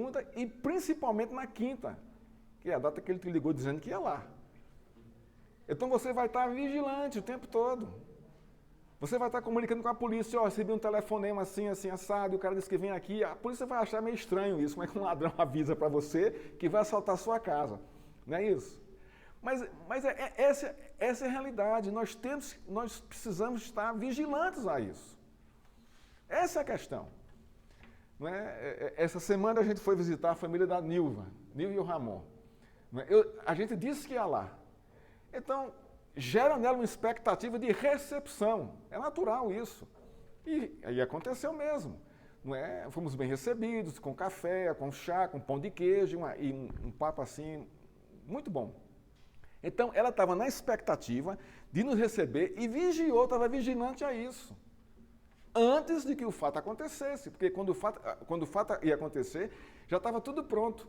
segunda e principalmente na quinta, que é a data que ele te ligou dizendo que ia lá. Então você vai estar vigilante o tempo todo. Você vai estar comunicando com a polícia, ó, recebi um telefonema assim, assim, assado, e o cara disse que vem aqui. A polícia vai achar meio estranho isso, como é que um ladrão avisa para você que vai assaltar a sua casa. Não é isso? Mas essa é a realidade. Nós precisamos estar vigilantes a isso. Essa é a questão. Não é? Essa semana a gente foi visitar a família da Nilva e o Ramon. Não é? A gente disse que ia lá. Então, gera nela uma expectativa de recepção. É natural isso. E aí aconteceu mesmo. Não é? Fomos bem recebidos, com café, com chá, com pão de queijo e um papo assim, muito bom. Então, ela estava na expectativa de nos receber e vigiou, estava vigilante a isso. Antes de que o fato acontecesse, porque quando o fato ia acontecer, já estava tudo pronto.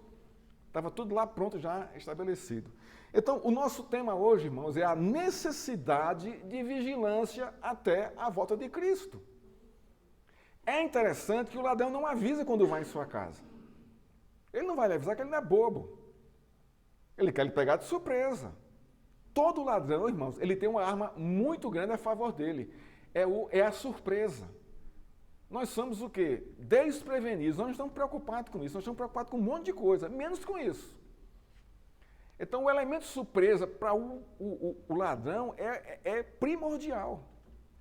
Estava tudo lá pronto, já estabelecido. Então, o nosso tema hoje, irmãos, é a necessidade de vigilância até a volta de Cristo. É interessante que o ladrão não avisa quando vai em sua casa. Ele não vai lhe avisar que ele não é bobo. Ele quer lhe pegar de surpresa. Todo ladrão, irmãos, ele tem uma arma muito grande a favor dele. É a surpresa. Nós somos o quê? Desprevenidos. Nós não estamos preocupados com isso. Nós estamos preocupados com um monte de coisa, menos com isso. Então, o elemento surpresa para o ladrão é primordial.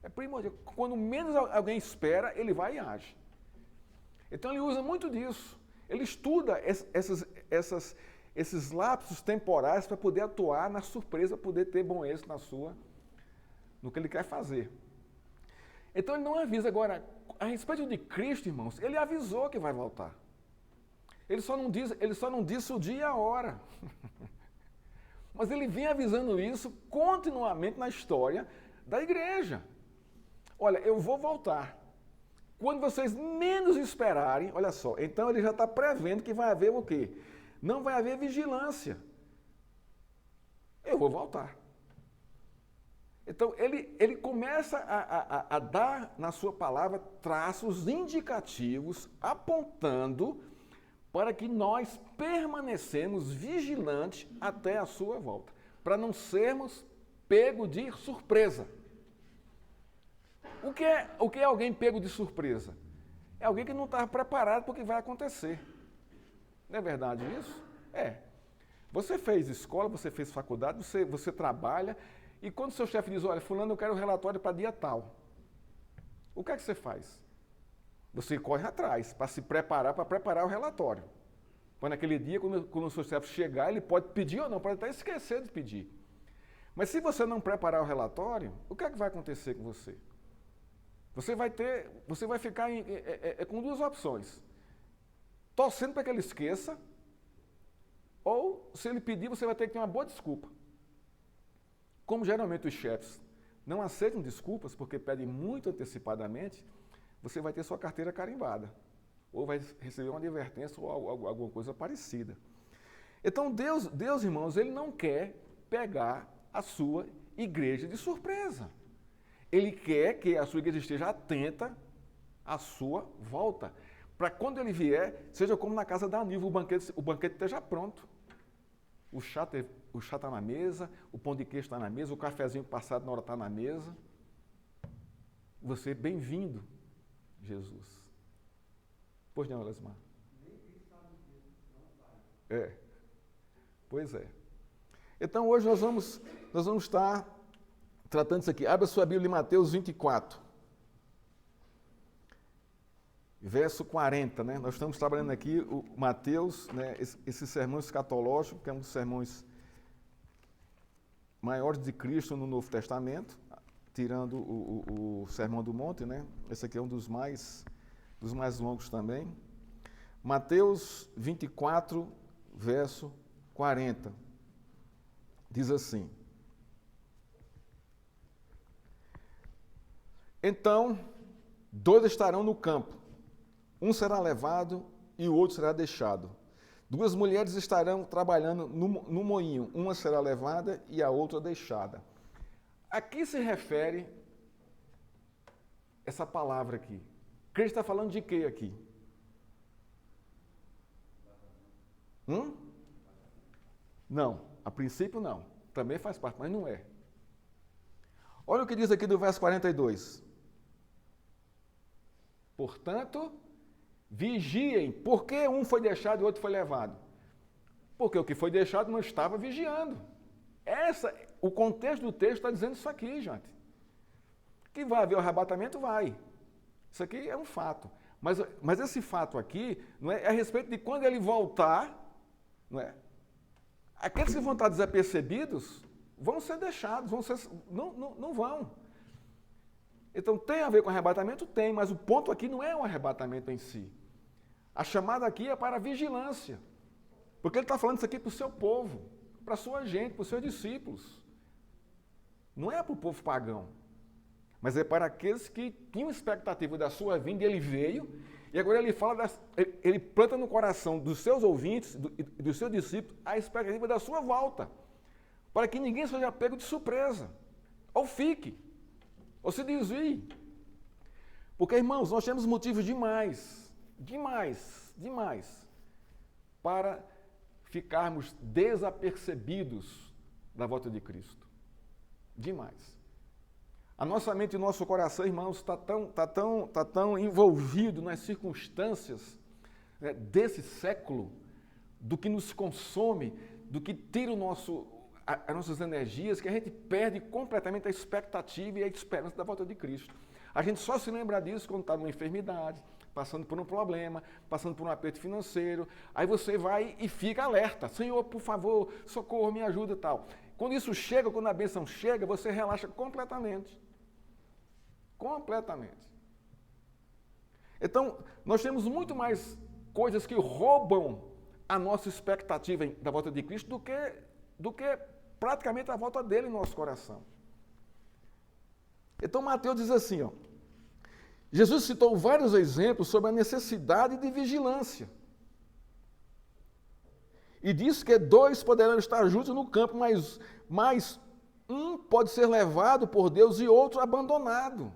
É primordial. Quando menos alguém espera, ele vai e age. Então, ele usa muito disso. Ele estuda esses lapsos temporais para poder atuar na surpresa, poder ter bom êxito no que ele quer fazer. Então, ele não avisa. Agora, a respeito de Cristo, irmãos, ele avisou que vai voltar. Ele só não disse o dia e a hora. Mas ele vem avisando isso continuamente na história da igreja. Olha, eu vou voltar. Quando vocês menos esperarem, olha só, então ele já está prevendo que vai haver o quê? Não vai haver vigilância. Eu vou voltar. Então, ele começa a dar na sua palavra traços indicativos, apontando para que nós permanecemos vigilantes até a sua volta, para não sermos pegos de surpresa. O que é alguém pego de surpresa? É alguém que não estava preparado para o que vai acontecer. Não é verdade isso? É. Você fez escola, você fez faculdade, você trabalha, e quando seu chefe diz, olha, fulano, eu quero um relatório para dia tal. O que é que você faz? Você corre atrás para se preparar, para preparar o relatório. Para naquele dia, quando o seu chefe chegar, ele pode pedir ou não, pode até esquecer de pedir. Mas se você não preparar o relatório, o que é que vai acontecer com você? Você vai ficar com duas opções. Torcendo para que ele esqueça, ou se ele pedir, você vai ter que ter uma boa desculpa. Como geralmente os chefes não aceitam desculpas porque pedem muito antecipadamente, você vai ter sua carteira carimbada. Ou vai receber uma advertência ou alguma coisa parecida. Então Deus, irmãos, ele não quer pegar a sua igreja de surpresa. Ele quer que a sua igreja esteja atenta à sua volta. Para quando ele vier, seja como na casa da Nilva, o banquete esteja pronto. O chá está na mesa, o pão de queijo está na mesa, o cafezinho passado na hora está na mesa. Você, bem-vindo, Jesus. Pois não, Lesmar? É. Pois é. Então, hoje nós vamos estar tratando isso aqui. Abra sua Bíblia em Mateus 24. Verso 40, né? Nós estamos trabalhando aqui o Mateus, né? Esse sermão escatológico, que é um dos sermões maiores de Cristo no Novo Testamento, tirando o Sermão do Monte, né? Esse aqui é um dos mais longos também. Mateus 24, verso 40. Diz assim: Então, dois estarão no campo. Um será levado e o outro será deixado. Duas mulheres estarão trabalhando no moinho. Uma será levada e a outra deixada. A que se refere essa palavra aqui? Cristo está falando de quê aqui? Não, a princípio não. Também faz parte, mas não é. Olha o que diz aqui do verso 42. Portanto, vigiem. Por que um foi deixado e o outro foi levado? Porque o que foi deixado não estava vigiando. O contexto do texto está dizendo isso aqui, gente. Que vai haver o arrebatamento, vai. Isso aqui é um fato. Mas esse fato aqui não é a respeito de quando ele voltar, não é? Aqueles que vão estar desapercebidos vão ser deixados, não vão. Então, tem a ver com arrebatamento? Tem, mas o ponto aqui não é o arrebatamento em si. A chamada aqui é para a vigilância. Porque ele está falando isso aqui para o seu povo, para a sua gente, para os seus discípulos. Não é para o povo pagão, mas é para aqueles que tinham expectativa da sua vinda, e ele veio, e agora ele fala, ele planta no coração dos seus ouvintes e dos seus discípulos a expectativa da sua volta, para que ninguém seja pego de surpresa, ou fique, ou se desvie. Porque, irmãos, nós temos motivos demais, para ficarmos desapercebidos da volta de Cristo. Demais. A nossa mente e o nosso coração, irmãos, está tão envolvido nas circunstâncias, né, desse século, do que nos consome, do que tira as nossas energias, que a gente perde completamente a expectativa e a esperança da volta de Cristo. A gente só se lembra disso quando está numa enfermidade, passando por um problema, passando por um aperto financeiro. Aí você vai e fica alerta. Senhor, por favor, socorro, me ajuda e tal. Quando isso chega, quando a bênção chega, você relaxa completamente. Completamente. Então, nós temos muito mais coisas que roubam a nossa expectativa da volta de Cristo do que praticamente a volta dele em nosso coração. Então, Mateus diz assim, ó, Jesus citou vários exemplos sobre a necessidade de vigilância. E diz que 2 poderão estar juntos no campo, mas um pode ser levado por Deus e outro abandonado.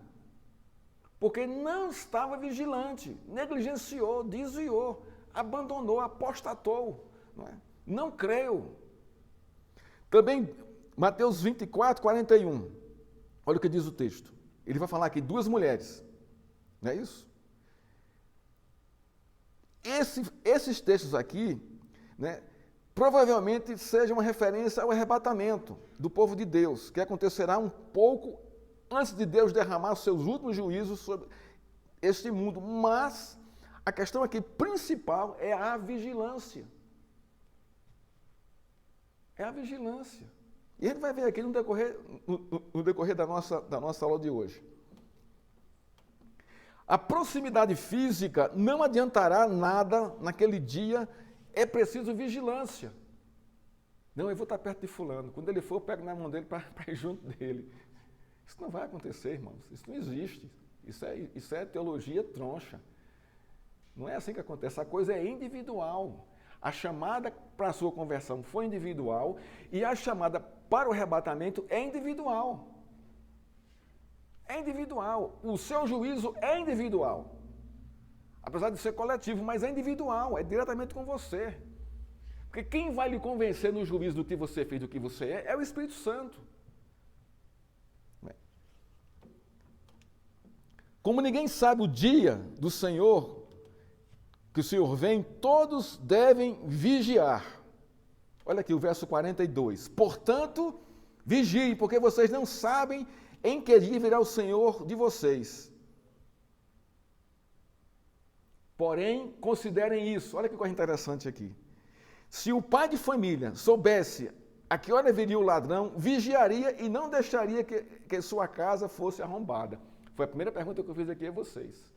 Porque não estava vigilante, negligenciou, desviou, abandonou, apostatou, não creu. Também, Mateus 24, 41, olha o que diz o texto. Ele vai falar aqui 2 mulheres, não é isso? Esses textos aqui, né, provavelmente sejam uma referência ao arrebatamento do povo de Deus, que acontecerá um pouco antes de Deus derramar os seus últimos juízos sobre este mundo. Mas a questão aqui principal é a vigilância. É a vigilância. E a gente vai ver aqui no decorrer da nossa aula de hoje. A proximidade física não adiantará nada naquele dia, é preciso vigilância. Não, eu vou estar perto de fulano. Quando ele for, eu pego na mão dele para ir junto dele. Isso não vai acontecer, irmãos. Isso não existe. Isso é teologia troncha. Não é assim que acontece. A coisa é individual. A chamada para a sua conversão foi individual e a chamada para o arrebatamento é individual. É individual. O seu juízo é individual. Apesar de ser coletivo, mas é individual, é diretamente com você. Porque quem vai lhe convencer no juízo do que você fez, do que você é o Espírito Santo. Como ninguém sabe o dia do Senhor, que o Senhor vem, todos devem vigiar. Olha aqui o verso 42. Portanto, vigiem, porque vocês não sabem em que dia virá o Senhor de vocês. Porém, considerem isso. Olha que coisa interessante aqui. Se o pai de família soubesse a que hora viria o ladrão, vigiaria e não deixaria que sua casa fosse arrombada. Foi a primeira pergunta que eu fiz aqui a vocês.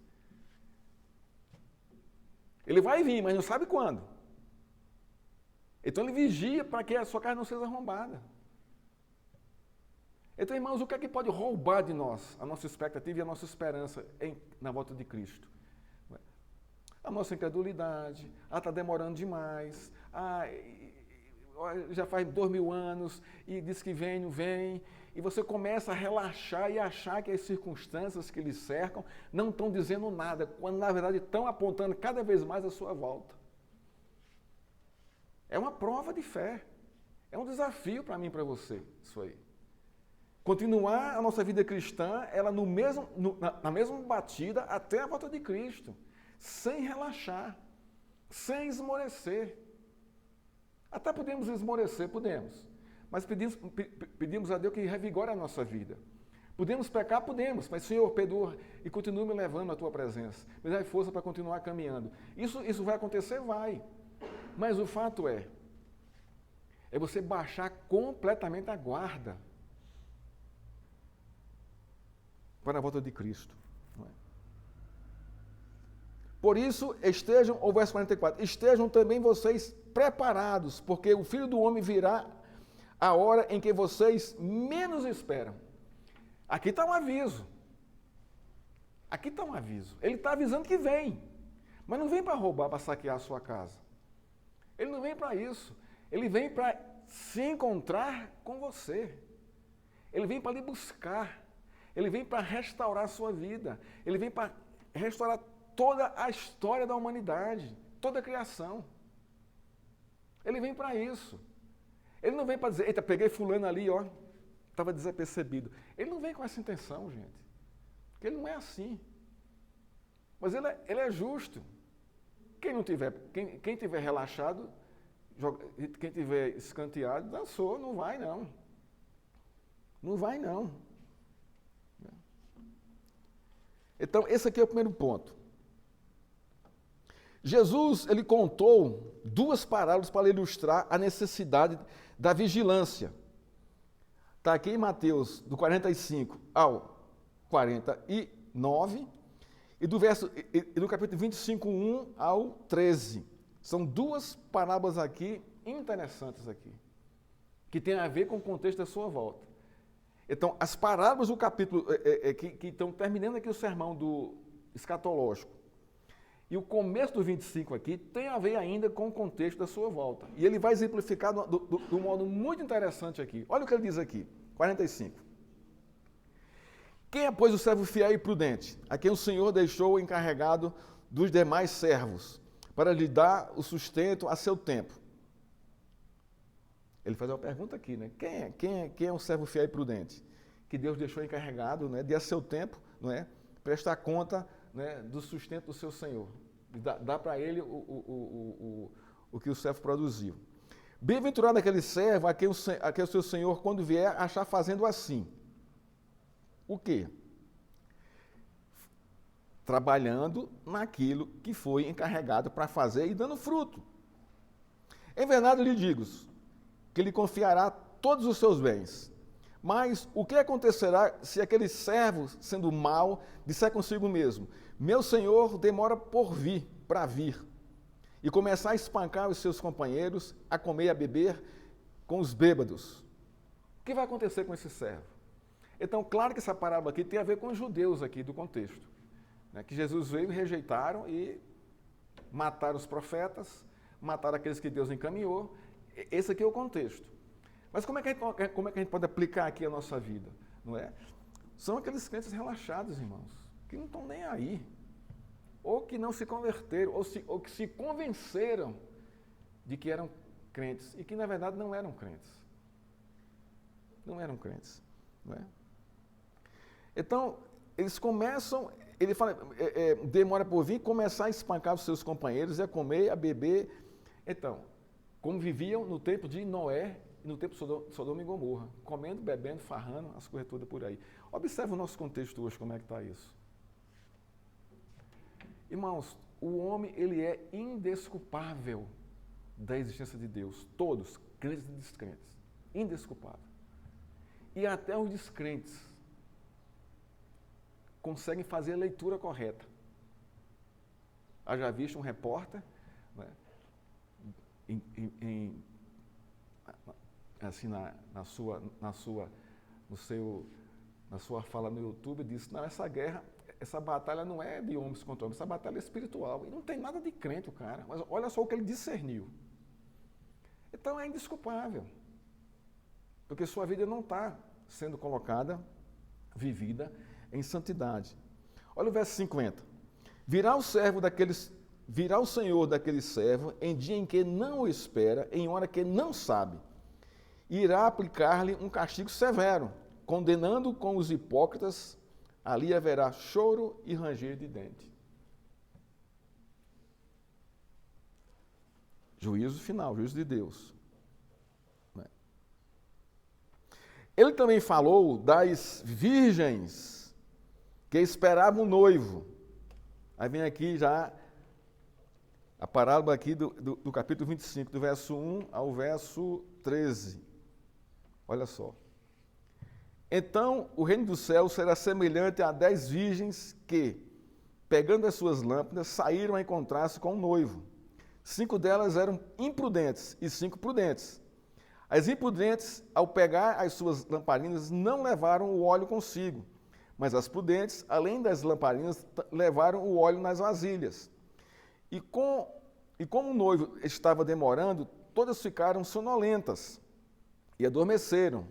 Ele vai vir, mas não sabe quando. Então ele vigia para que a sua casa não seja arrombada. Então, irmãos, o que é que pode roubar de nós a nossa expectativa e a nossa esperança na volta de Cristo? A nossa incredulidade, está demorando demais, já faz 2000 anos e diz que vem, não vem, e você começa a relaxar e achar que as circunstâncias que lhe cercam não estão dizendo nada, quando na verdade estão apontando cada vez mais a sua volta. É uma prova de fé. É um desafio para mim e para você, isso aí. Continuar a nossa vida cristã, ela na mesma batida até a volta de Cristo, sem relaxar, sem esmorecer. Até podemos esmorecer, podemos, mas pedimos a Deus que revigore a nossa vida. Podemos pecar? Podemos, mas Senhor, perdoa e continue me levando à Tua presença. Me dá força para continuar caminhando. Isso vai acontecer? Vai. Mas o fato é você baixar completamente a guarda para a volta de Cristo. Não é? Por isso, estejam, o verso 44, estejam também vocês preparados, porque o Filho do Homem virá a hora em que vocês menos esperam. Aqui está um aviso. Aqui está um aviso. Ele está avisando que vem, mas não vem para roubar, para saquear a sua casa. Ele não vem para isso. Ele vem para se encontrar com você. Ele vem para lhe buscar. Ele vem para restaurar a sua vida. Ele vem para restaurar toda a história da humanidade, toda a criação. Ele vem para isso. Ele não vem para dizer, eita, peguei fulano ali, ó, estava desapercebido. Ele não vem com essa intenção, gente. Porque ele não é assim. Mas ele é justo. Quem tiver relaxado, quem tiver escanteado, dançou, não vai não. Não vai não. Então, esse aqui é o primeiro ponto. Jesus, ele contou duas parábolas para ilustrar a necessidade da vigilância. Está aqui em Mateus, do 45 ao 49, e do capítulo 25, 1 ao 13. São duas parábolas aqui, interessantes aqui, que tem a ver com o contexto da sua volta. Então, as parábolas do capítulo, que estão terminando aqui o sermão do escatológico, e o começo do 25 aqui tem a ver ainda com o contexto da sua volta. E ele vai exemplificar de um modo muito interessante aqui. Olha o que ele diz aqui, 45. Quem é, pois, o servo fiel e prudente, a quem o Senhor deixou encarregado dos demais servos, para lhe dar o sustento a seu tempo? Ele faz uma pergunta aqui, né? Quem é um servo fiel e prudente? Que Deus deixou encarregado, né, de a seu tempo, não é, prestar conta, né, do sustento do seu Senhor. Dá para ele o que o servo produziu. Bem-aventurado aquele servo a quem o seu Senhor, quando vier, achar fazendo assim. O quê? Trabalhando naquilo que foi encarregado para fazer e dando fruto. Em verdade lhe digo que lhe confiará todos os seus bens. Mas o que acontecerá se aquele servo, sendo mau, disser consigo mesmo, meu senhor demora para vir, e começar a espancar os seus companheiros, a comer e a beber com os bêbados? O que vai acontecer com esse servo? Então, claro que essa parábola aqui tem a ver com os judeus aqui do contexto, né, que Jesus veio, rejeitaram e mataram os profetas, mataram aqueles que Deus encaminhou. Esse aqui é o contexto. Mas como é que a gente pode aplicar aqui a nossa vida? Não é? São aqueles crentes relaxados, irmãos, que não estão nem aí, ou que não se converteram, ou que se convenceram de que eram crentes, e que na verdade não eram crentes. Não eram crentes. Não é? Então, eles começam, ele fala, demora por vir, começar a espancar os seus companheiros, a comer, a beber. Então, como viviam no tempo de Noé, no tempo de Sodoma e Gomorra, comendo, bebendo, farrando, as coisas todas por aí. Observe o nosso contexto hoje, como é que está isso. Irmãos, o homem, ele é indesculpável da existência de Deus. Todos, crentes e descrentes. Indesculpável. E até os descrentes conseguem fazer a leitura correta. Já visto um repórter, né, assim, na sua fala no YouTube, disse, não, essa guerra, essa batalha não é de homens contra homens, essa batalha é espiritual. E não tem nada de crente o cara, mas olha só o que ele discerniu. Então é indesculpável, porque sua vida não está sendo colocada, vivida em santidade. Olha o verso 50. Virá o servo daqueles virá o Senhor daquele servo em dia em que não o espera, em hora que não sabe. E irá aplicar-lhe um castigo severo, condenando com os hipócritas, ali haverá choro e ranger de dente. Juízo final, juízo de Deus. Ele também falou das virgens que esperavam o noivo. Aí vem aqui já a parábola aqui do capítulo 25, do verso 1 ao verso 13. Olha só. Então, o reino dos céus será semelhante a 10 virgens que, pegando as suas lâmpadas, saíram a encontrar-se com o noivo. 5 delas eram imprudentes e 5 prudentes. As imprudentes, ao pegar as suas lamparinas, não levaram o óleo consigo, mas as prudentes, além das lamparinas, levaram o óleo nas vasilhas. E como o noivo estava demorando, todas ficaram sonolentas e adormeceram.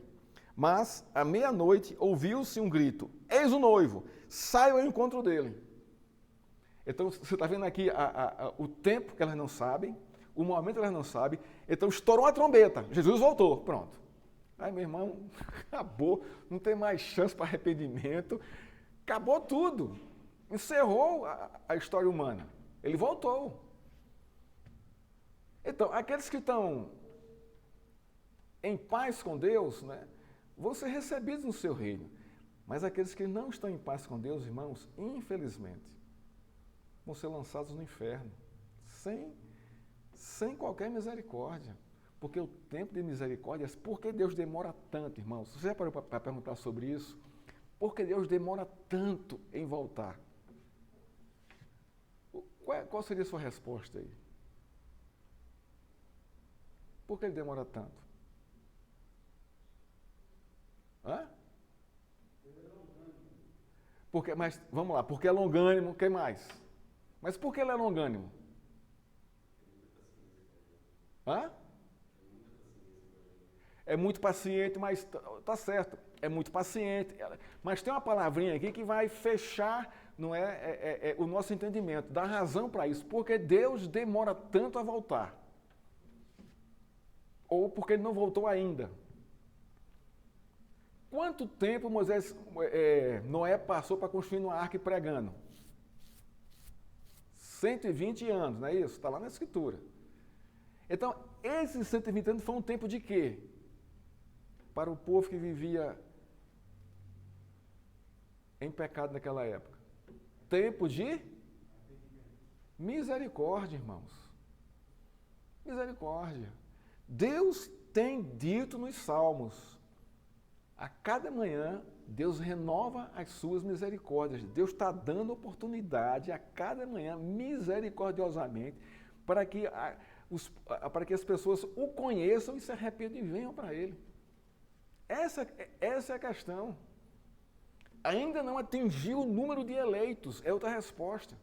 Mas, à meia-noite, ouviu-se um grito: eis o noivo, saiam ao encontro dele. Então, você está vendo aqui o tempo que elas não sabem, o momento que elas não sabem. Então, estourou a trombeta, Jesus voltou, pronto. Aí, meu irmão, acabou, não tem mais chance para arrependimento, acabou tudo, encerrou a história humana. Ele voltou. Então, aqueles que estão em paz com Deus, né, vão ser recebidos no seu reino. Mas aqueles que não estão em paz com Deus, irmãos, infelizmente, vão ser lançados no inferno, sem qualquer misericórdia. Porque o tempo de misericórdia, por que Deus demora tanto, irmãos? Você já parou para perguntar sobre isso? Por que Deus demora tanto em voltar? Qual seria a sua resposta aí? Por que ele demora tanto? Hã? Porque, mas, vamos lá, porque é longânimo, o que mais? Mas por que ele é longânimo? Hã? É muito paciente, mas tá certo, é muito paciente. Mas tem uma palavrinha aqui que vai fechar, não é, o nosso entendimento, dá razão para isso. Porque Deus demora tanto a voltar. Ou porque ele não voltou ainda. Quanto tempo Noé passou para construir uma arca e pregando? 120 anos, não é isso? Está lá na Escritura. Então, esses 120 anos foi um tempo de quê? Para o povo que vivia em pecado naquela época. Tempo de misericórdia, irmãos. Misericórdia. Deus tem dito nos Salmos, a cada manhã Deus renova as suas misericórdias. Deus está dando oportunidade a cada manhã, misericordiosamente, para que as pessoas o conheçam e se arrependam e venham para Ele. Essa é a questão. Ainda não atingiu o número de eleitos, é outra resposta.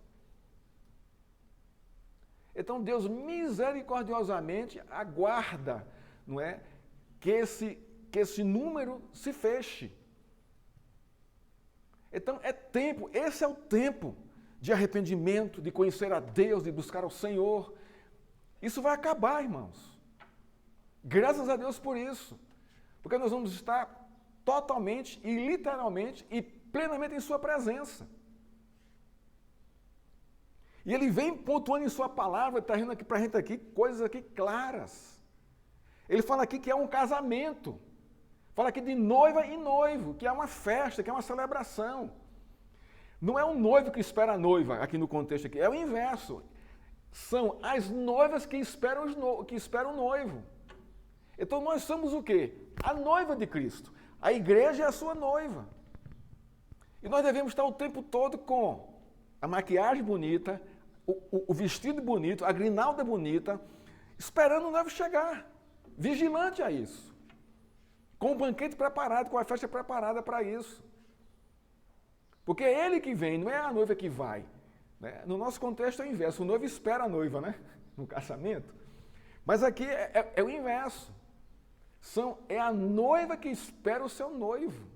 Então Deus misericordiosamente aguarda, não é, que esse número se feche. Então é tempo, esse é o tempo de arrependimento, de conhecer a Deus, de buscar ao Senhor. Isso vai acabar, irmãos. Graças a Deus por isso. Porque nós vamos estar totalmente e literalmente e plenamente em sua presença. E ele vem pontuando em sua palavra, trazendo aqui para a gente aqui coisas aqui claras. Ele fala aqui que é um casamento. Fala aqui de noiva e noivo, que é uma festa, que é uma celebração. Não é um noivo que espera a noiva, aqui no contexto aqui, é o inverso. São as noivas que esperam o noivo. Então nós somos o quê? A noiva de Cristo. A igreja é a sua noiva. E nós devemos estar o tempo todo com a maquiagem bonita, o vestido bonito, a grinalda bonita, esperando o noivo chegar, vigilante a isso. Com o banquete preparado, com a festa preparada para isso. Porque é ele que vem, não é a noiva que vai. Né? No nosso contexto é o inverso, o noivo espera a noiva, né? No casamento. Mas aqui é o inverso. É a noiva que espera o seu noivo.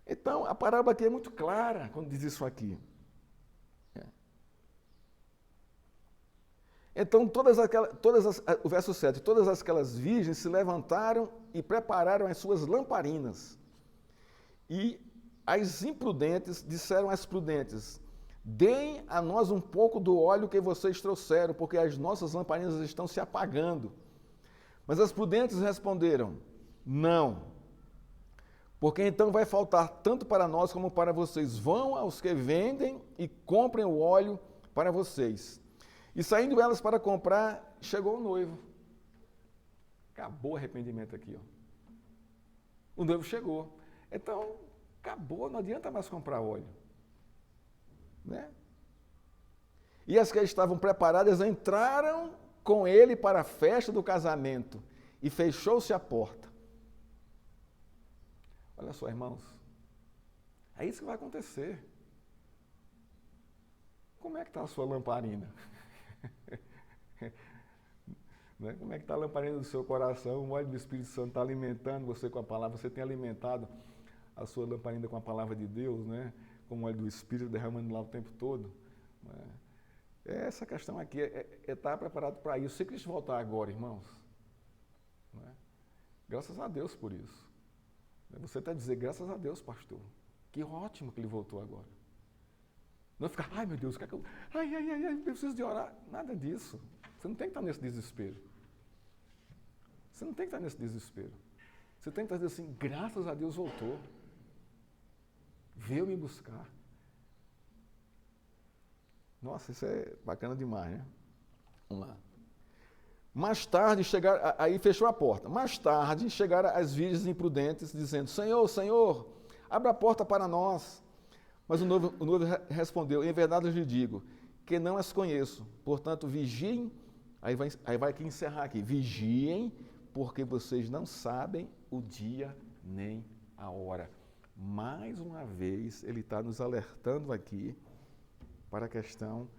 Então, a parábola aqui é muito clara quando diz isso aqui. Então, o verso 7, todas aquelas virgens se levantaram e prepararam as suas lamparinas. E as imprudentes disseram às prudentes, deem a nós um pouco do óleo que vocês trouxeram, porque as nossas lamparinas estão se apagando. Mas as prudentes responderam, não, porque então vai faltar tanto para nós como para vocês. Vão aos que vendem e comprem o óleo para vocês. E saindo elas para comprar, chegou o noivo. Acabou o arrependimento aqui, ó. O noivo chegou. Então, acabou, não adianta mais comprar óleo. Né? E as que estavam preparadas entraram com ele para a festa do casamento e fechou-se a porta. Olha só, irmãos, é isso que vai acontecer. Como é que está a sua lamparina? Né? Como é que está a lamparina do seu coração? O óleo do Espírito Santo está alimentando você com a palavra? Você tem alimentado a sua lamparina com a palavra de Deus, né? Com o óleo do Espírito derramando lá o tempo todo? Né? Essa questão aqui é estar preparado para isso. Se Cristo voltar agora, irmãos, né? Graças a Deus por isso. Você está dizendo, graças a Deus, pastor. Que ótimo que ele voltou agora. Não ficar, ai meu Deus, o que é que eu... eu preciso de orar. Nada disso. Você não tem que estar nesse desespero. Você não tem que estar nesse desespero. Você tem que estar dizendo assim, graças a Deus voltou. Veio me buscar. Nossa, isso é bacana demais, né? Vamos lá. Mais tarde chegaram, aí fechou a porta. Mais tarde chegaram as virgens imprudentes, dizendo, Senhor, Senhor, abra a porta para nós. Mas o noivo respondeu, em verdade eu lhe digo, que não as conheço. Portanto, vigiem, aí vai aqui encerrar aqui, vigiem, porque vocês não sabem o dia nem a hora. Mais uma vez, ele está nos alertando aqui para a questão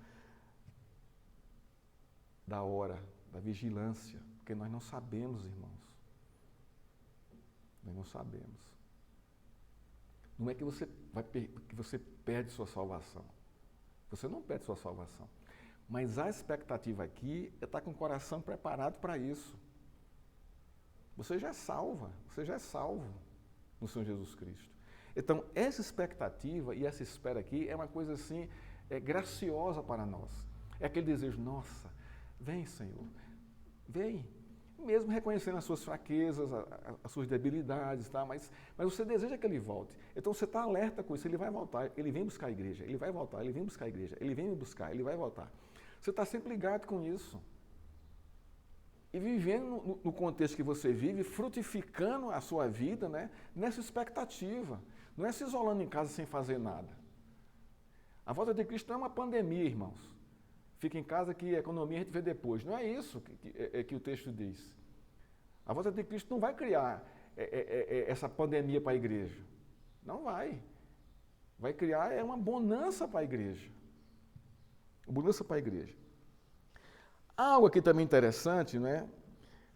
da hora, da vigilância, porque nós não sabemos, irmãos. Nós não sabemos. Não é que você perde sua salvação. Você não perde sua salvação. Mas a expectativa aqui é estar com o coração preparado para isso. Você já é salva, você já é salvo no Senhor Jesus Cristo. Então, essa expectativa e essa espera aqui é uma coisa assim, graciosa para nós. É aquele desejo, nossa, vem Senhor, vem. Mesmo reconhecendo as suas fraquezas, as suas debilidades, tá? Mas você deseja que ele volte. Então você está alerta com isso, ele vai voltar, ele vem buscar a igreja, ele vai voltar, ele vem buscar a igreja, ele vem me buscar, ele vai voltar. Você está sempre ligado com isso. E vivendo no contexto que você vive, frutificando a sua vida, né, nessa expectativa. Não é se isolando em casa sem fazer nada. A volta de Cristo não é uma pandemia, irmãos. Fica em casa que a economia a gente vê depois. Não é isso que o texto diz. A volta de Cristo não vai criar essa pandemia para a igreja. Não vai. Vai criar uma bonança para a igreja. Bonança para a igreja. Algo aqui também interessante, né,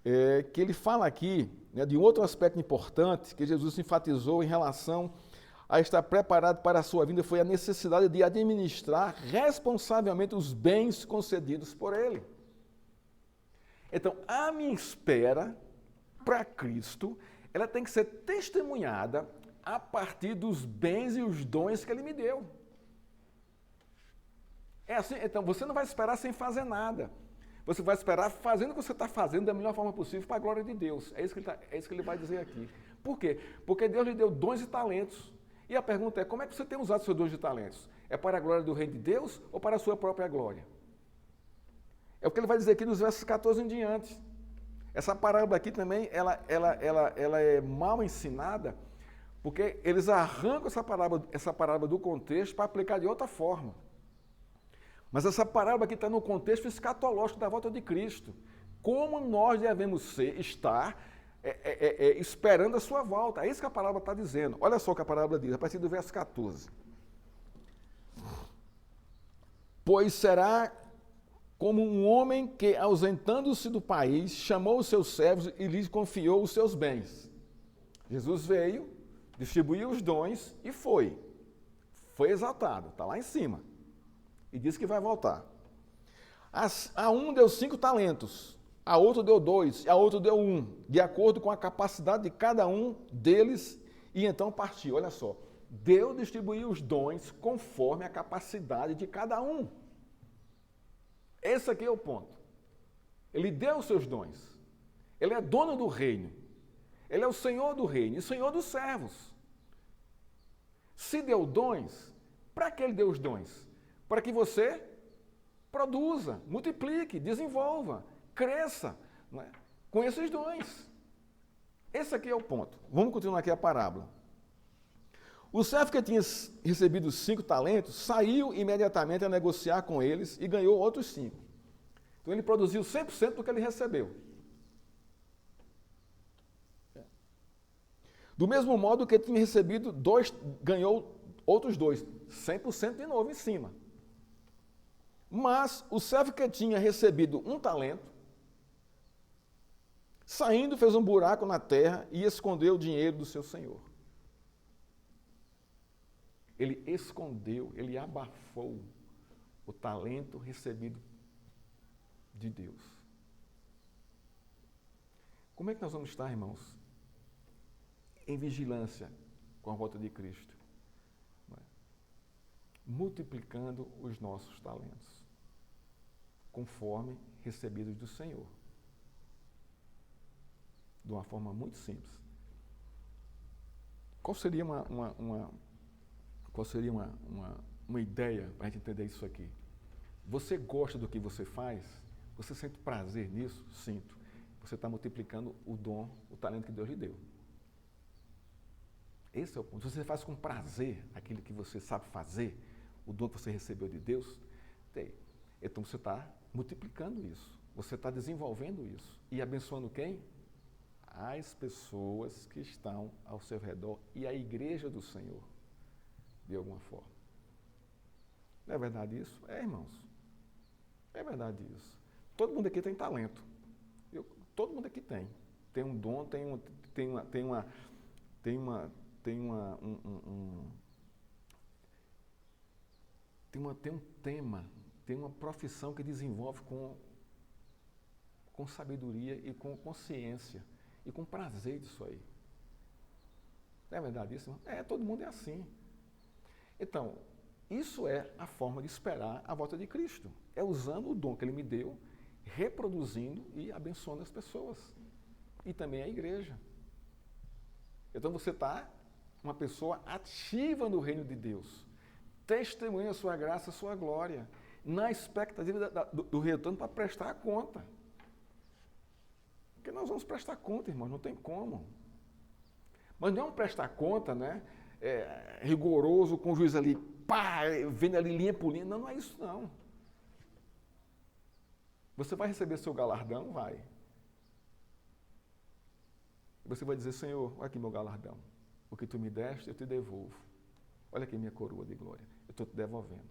é que ele fala aqui, né, de outro aspecto importante que Jesus enfatizou em relação a estar preparado para a sua vinda, foi a necessidade de administrar responsavelmente os bens concedidos por ele. Então, a minha espera para Cristo, ela tem que ser testemunhada a partir dos bens e os dons que ele me deu. É assim, então, você não vai esperar sem fazer nada. Você vai esperar fazendo o que você está fazendo da melhor forma possível para a glória de Deus. É isso que ele vai dizer aqui. Por quê? Porque Deus lhe deu dons e talentos. E a pergunta é, como é que você tem usado seus dons e talentos? É para a glória do reino de Deus ou para a sua própria glória? É o que ele vai dizer aqui nos versos 14 em diante. Essa parábola aqui também, ela é mal ensinada, porque eles arrancam essa parábola do contexto para aplicar de outra forma. Mas essa parábola aqui está no contexto escatológico da volta de Cristo. Como nós devemos estar esperando a sua volta. É isso que a parábola está dizendo. Olha só o que a parábola diz, a partir do verso 14. Pois será como um homem que, ausentando-se do país, chamou os seus servos e lhes confiou os seus bens. Jesus veio, distribuiu os dons e foi. Foi exaltado, está lá em cima. E disse que vai voltar. A um deu 5 talentos, a outro deu 2, a outro deu 1, de acordo com a capacidade de cada um deles, e então partiu. Olha só, Deus distribuiu os dons conforme a capacidade de cada um. Esse aqui é o ponto. Ele deu os seus dons. Ele é dono do reino. Ele é o Senhor do reino e Senhor dos servos. Se deu dons, para que ele deu os dons? Para que você produza, multiplique, desenvolva, cresça, não é? Com esses dons. Esse aqui é o ponto. Vamos continuar aqui a parábola. O servo que tinha recebido 5 talentos saiu imediatamente a negociar com eles e ganhou outros 5. Então ele produziu 100% do que ele recebeu. Do mesmo modo que tinha recebido 2, ganhou outros 2, 100% de novo em cima. Mas o servo que tinha recebido 1 talento, saindo, fez um buraco na terra e escondeu o dinheiro do seu senhor. Ele escondeu, ele abafou o talento recebido de Deus. Como é que nós vamos estar, irmãos? Em vigilância com a volta de Cristo. Multiplicando os nossos talentos, conforme recebidos do Senhor. De uma forma muito simples. Qual seria uma ideia para a gente entender isso aqui? Você gosta do que você faz? Você sente prazer nisso? Sinto. Você está multiplicando o dom, o talento que Deus lhe deu. Esse é o ponto. Você faz com prazer aquilo que você sabe fazer, o dom que você recebeu de Deus, então você está multiplicando isso. Você está desenvolvendo isso. E abençoando quem? As pessoas que estão ao seu redor e a igreja do Senhor, de alguma forma. Não é verdade isso? É, irmãos. É verdade isso. Todo mundo aqui tem talento. Todo mundo aqui tem. Tem um dom, tem um tema, tem uma profissão que desenvolve com sabedoria e com consciência e com prazer disso aí. Não é verdade isso? Todo mundo é assim. Então, isso é a forma de esperar a volta de Cristo. É usando o dom que Ele me deu, reproduzindo e abençoando as pessoas. E também a igreja. Então você está uma pessoa ativa no reino de Deus. Testemunha a sua graça, a sua glória. Na expectativa do retorno para prestar conta. Porque nós vamos prestar conta, irmãos, não tem como. Mas não é um prestar conta, né? Rigoroso, com o juiz ali, pá, vendo ali linha por linha. Não, não é isso não. Você vai receber seu galardão? Vai. Você vai dizer, Senhor, olha aqui meu galardão. O que tu me deste, eu te devolvo. Olha aqui minha coroa de glória. Eu estou te devolvendo.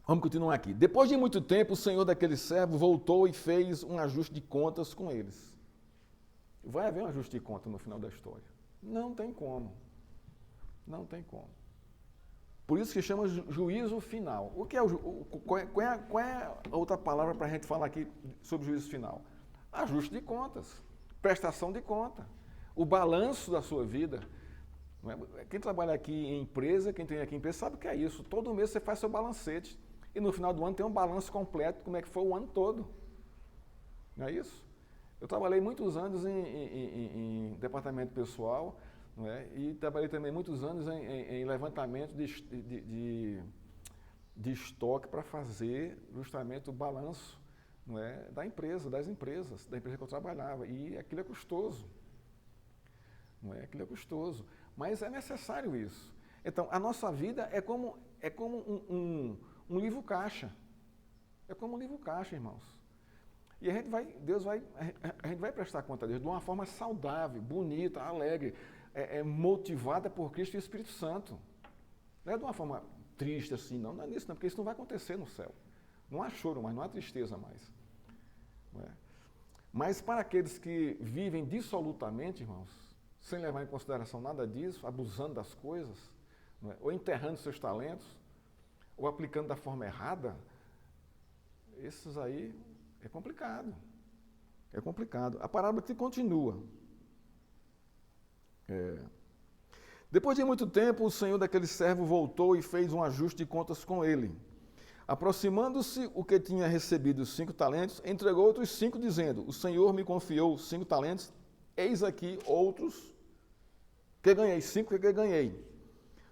Vamos continuar aqui. Depois de muito tempo, o senhor daquele servo voltou e fez um ajuste de contas com eles. Vai haver um ajuste de contas no final da história. Não tem como. Não tem como. Por isso que chama juízo final. O que é qual é a outra palavra para a gente falar aqui sobre juízo final? Ajuste de contas. Prestação de conta. O balanço da sua vida. Quem trabalha aqui em empresa, quem tem aqui em empresa, sabe o que é isso. Todo mês você faz seu balancete. E no final do ano tem um balanço completo, como é que foi o ano todo. Não é isso? Eu trabalhei muitos anos em departamento pessoal, não é? E trabalhei também muitos anos em levantamento de estoque para fazer justamente o balanço, não é? Das empresas que eu trabalhava. E aquilo é custoso. Não é? Aquilo é custoso. Mas é necessário isso. Então, a nossa vida é como um livro caixa. É como um livro caixa, irmãos. E a gente vai prestar conta deles de uma forma saudável, bonita, alegre, motivada por Cristo e Espírito Santo. Não é de uma forma triste assim, não é nisso, não, porque isso não vai acontecer no céu. Não há choro mais, não há tristeza mais. Não é? Mas para aqueles que vivem dissolutamente, irmãos, sem levar em consideração nada disso, abusando das coisas, não é? Ou enterrando seus talentos, ou aplicando da forma errada, esses aí é complicado. É complicado. A parábola que continua. Depois de muito tempo, o senhor daquele servo voltou e fez um ajuste de contas com ele. Aproximando-se o que tinha recebido os 5 talentos, entregou outros 5, dizendo: o senhor me confiou 5 talentos, eis aqui outros que ganhei, 5 que ganhei.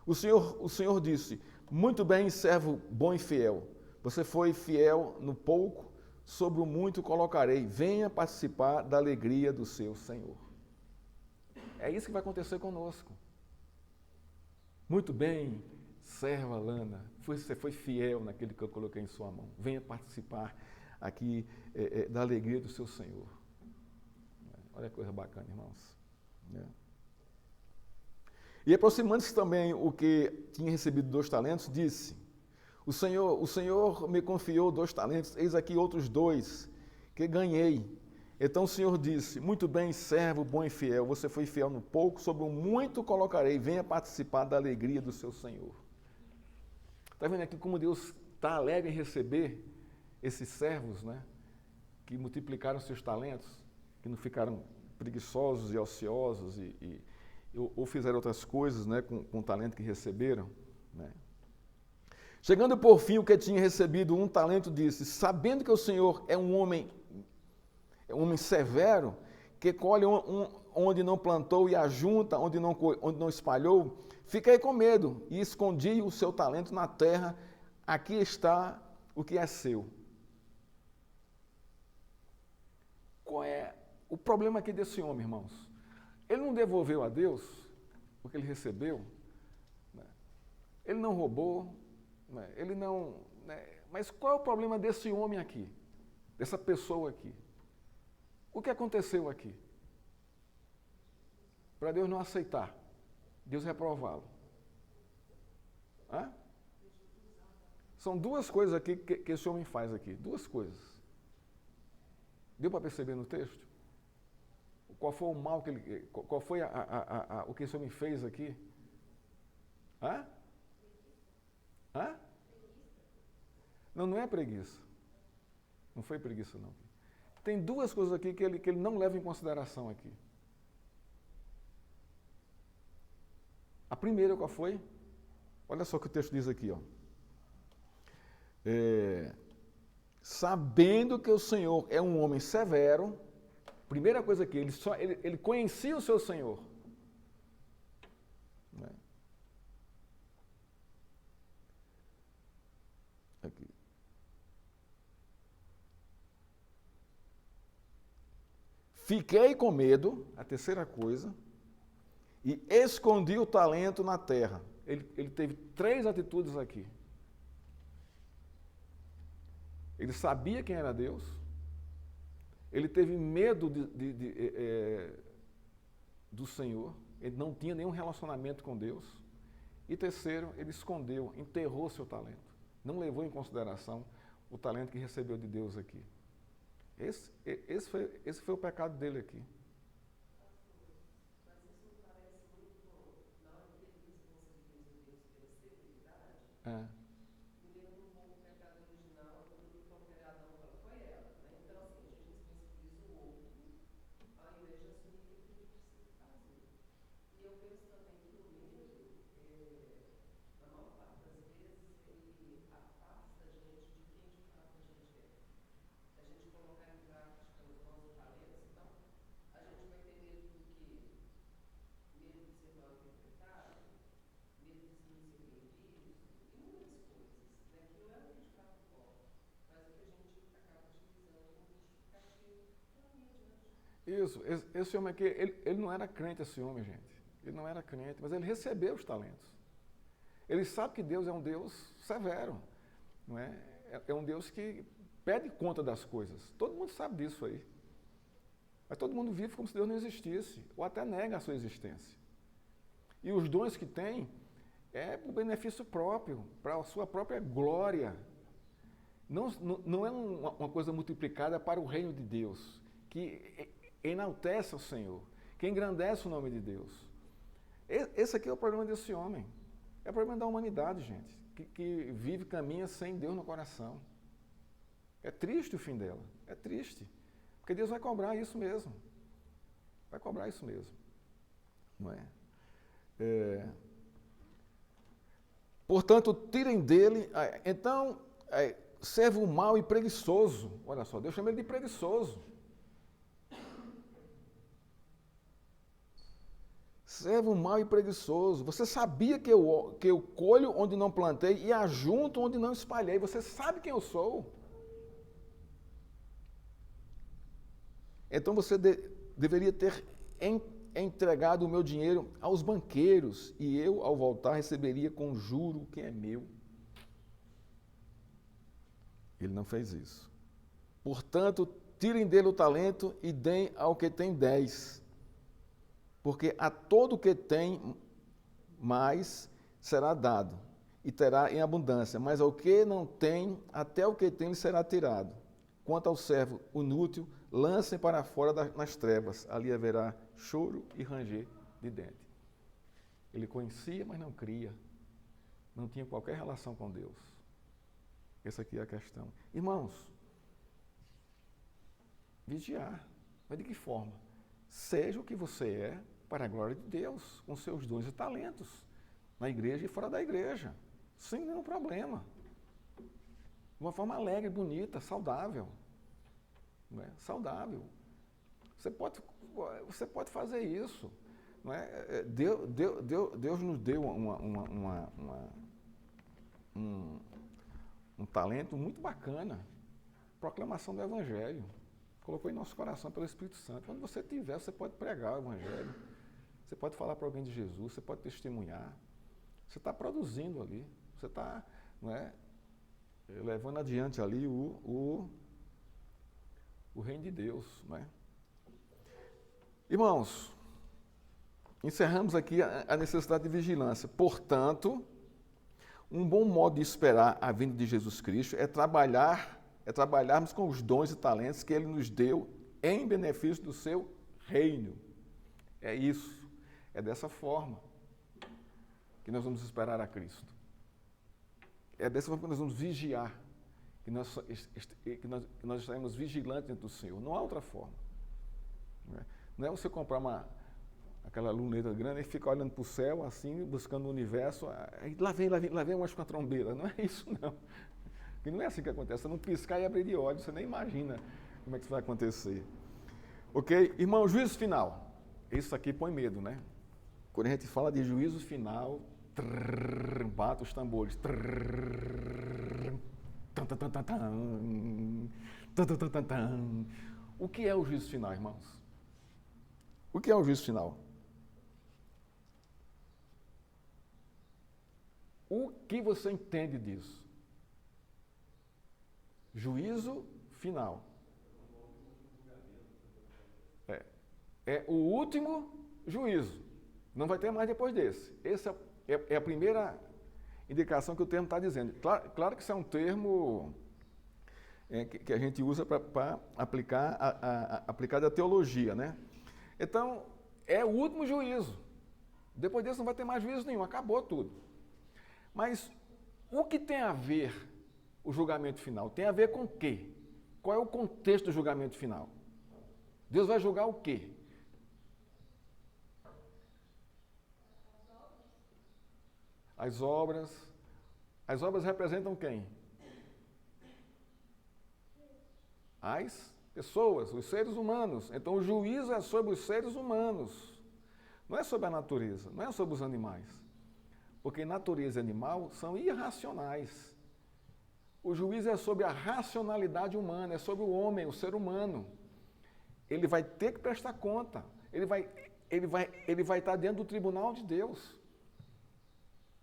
O senhor disse: muito bem, servo bom e fiel. Você foi fiel no pouco, sobre o muito colocarei. Venha participar da alegria do seu senhor. É isso que vai acontecer conosco. Muito bem, serva Lana, você foi fiel naquele que eu coloquei em sua mão. Venha participar aqui da alegria do seu Senhor. Olha que coisa bacana, irmãos. E aproximando-se também o que tinha recebido 2 talentos, disse: o Senhor me confiou 2 talentos, eis aqui outros 2 que ganhei. Então o Senhor disse: muito bem, servo bom e fiel, você foi fiel no pouco, sobre o muito colocarei, venha participar da alegria do seu Senhor. Está vendo aqui como Deus está alegre em receber esses servos, né, que multiplicaram seus talentos, que não ficaram preguiçosos e ociosos ou fizeram outras coisas, né, com o talento que receberam, né. Chegando por fim o que tinha recebido 1 talento, disse: sabendo que o Senhor é um homem severo, que colhe onde não plantou e ajunta onde não espalhou, fiquei com medo e escondi o seu talento na terra. Aqui está o que é seu. Qual é o problema aqui desse homem, irmãos? Ele não devolveu a Deus o que ele recebeu, né? Ele não roubou, né? Ele não... né? Mas qual é o problema desse homem aqui, dessa pessoa aqui? O que aconteceu aqui? Para Deus não aceitar, Deus reprová-lo. São 2 coisas aqui que esse homem faz aqui, 2 coisas. Deu para perceber no texto? Qual foi o mal que ele... Qual foi o que esse homem fez aqui? Não é preguiça. Não foi preguiça, não. Tem 2 coisas aqui que ele não leva em consideração aqui. A primeira qual foi? Olha só o que o texto diz aqui, ó. Sabendo que o Senhor é um homem severo, primeira coisa aqui, ele conhecia o seu Senhor. Né? Aqui. Fiquei com medo, a terceira coisa, e escondi o talento na terra. Ele teve 3 atitudes aqui. Ele sabia quem era Deus, ele teve medo do Senhor, ele não tinha nenhum relacionamento com Deus. E terceiro, ele escondeu, enterrou seu talento. Não levou em consideração o talento que recebeu de Deus aqui. Esse foi o pecado dele aqui. Mas isso não parece muito bom. Na hora que ele responsabiliza Deus pela severidade, me lembra um pouco o pecado original, quando o próprio Adão fala, foi ela. Né? Então, assim, a gente responsabiliza o outro, ao invés de assumir aquilo que a gente precisa fazer. E eu penso também que o medo, na maior parte das vezes, ele afasta a gente de quem de fato a gente é. Se a gente colocar em prática os nossos talentos, então, a gente vai ter medo do quê? Medo de ser mal interpretado, medo de não ser bem visto, inúmeras coisas, né? Que não é o que de fato importa, mas o que a gente acaba utilizando como justificativo para não ir adiante. Isso, esse homem aqui, ele não era crente, esse homem, gente. Ele não era crente, mas ele recebeu os talentos. Ele sabe que Deus é um Deus severo, não é? É um Deus que pede conta das coisas. Todo mundo sabe disso aí. Mas todo mundo vive como se Deus não existisse, ou até nega a sua existência. E os dons que tem é para o benefício próprio, para a sua própria glória. Não é uma coisa multiplicada para o reino de Deus, que enaltece o Senhor, que engrandece o nome de Deus. Esse aqui é o problema desse homem. É o problema da humanidade, gente. que vive, caminha sem Deus no coração. É triste o fim dela, é triste. Porque Deus vai cobrar isso mesmo. Vai cobrar isso mesmo. Não é? Portanto, tirem dele. Então, servo mau e preguiçoso. Olha só, Deus chama ele de preguiçoso. Servo mau e preguiçoso. Você sabia que eu colho onde não plantei e ajunto onde não espalhei. Você sabe quem eu sou. Então você deveria ter entregado o meu dinheiro aos banqueiros, e eu, ao voltar, receberia com juro o que é meu. Ele não fez isso. Portanto, tirem dele o talento e deem ao que tem 10. Porque a todo o que tem mais será dado, e terá em abundância, mas ao que não tem, até o que tem lhe será tirado. Quanto ao servo inútil, lancem para fora nas trevas, ali haverá choro e ranger de dente. Ele conhecia, mas não cria. Não tinha qualquer relação com Deus. Essa aqui é a questão. Irmãos, vigiar. Mas de que forma? Seja o que você é para a glória de Deus, com seus dons e talentos, na igreja e fora da igreja, sem nenhum problema. De uma forma alegre, bonita, saudável. Não é? Saudável. Você pode fazer isso. Não é? Deus nos deu um talento muito bacana. Proclamação do Evangelho. Colocou em nosso coração pelo Espírito Santo. Quando você tiver, você pode pregar o Evangelho. Você pode falar para alguém de Jesus, você pode testemunhar. Você está produzindo ali. Você está, não é, levando adiante ali o reino de Deus. Não é? Irmãos, encerramos aqui a necessidade de vigilância. Portanto, um bom modo de esperar a vinda de Jesus Cristo é trabalharmos com os dons e talentos que Ele nos deu em benefício do seu reino. É isso. É dessa forma que nós vamos esperar a Cristo. É dessa forma que nós vamos vigiar, que nós estaremos vigilantes dentro do Senhor. Não há outra forma. Não é você comprar aquela luneta grande e ficar olhando para o céu, assim, buscando o universo, aí lá vem umas com a trombeira. Não é isso, não. Porque não é assim que acontece. Você não piscar e abrir de olhos, você nem imagina como é que isso vai acontecer. Ok? Irmão, juízo final. Isso aqui põe medo, né? Quando a gente fala de juízo final, bata os tambores. O que é o juízo final, irmãos? O que é o juízo final? O que você entende disso? Juízo final. É o último juízo. Não vai ter mais depois desse. Essa é a primeira indicação que o termo está dizendo. Claro que isso é um termo que a gente usa para aplicar da teologia, né? Então, é o último juízo. Depois desse não vai ter mais juízo nenhum, acabou tudo. Mas o que tem a ver o julgamento final? Tem a ver com o quê? Qual é o contexto do julgamento final? Deus vai julgar o quê? As obras. As obras representam quem? As pessoas, os seres humanos. Então o juízo é sobre os seres humanos. Não é sobre a natureza, não é sobre os animais. Porque natureza e animal são irracionais. O juízo é sobre a racionalidade humana, é sobre o homem, o ser humano. Ele vai ter que prestar conta. Ele vai estar dentro do tribunal de Deus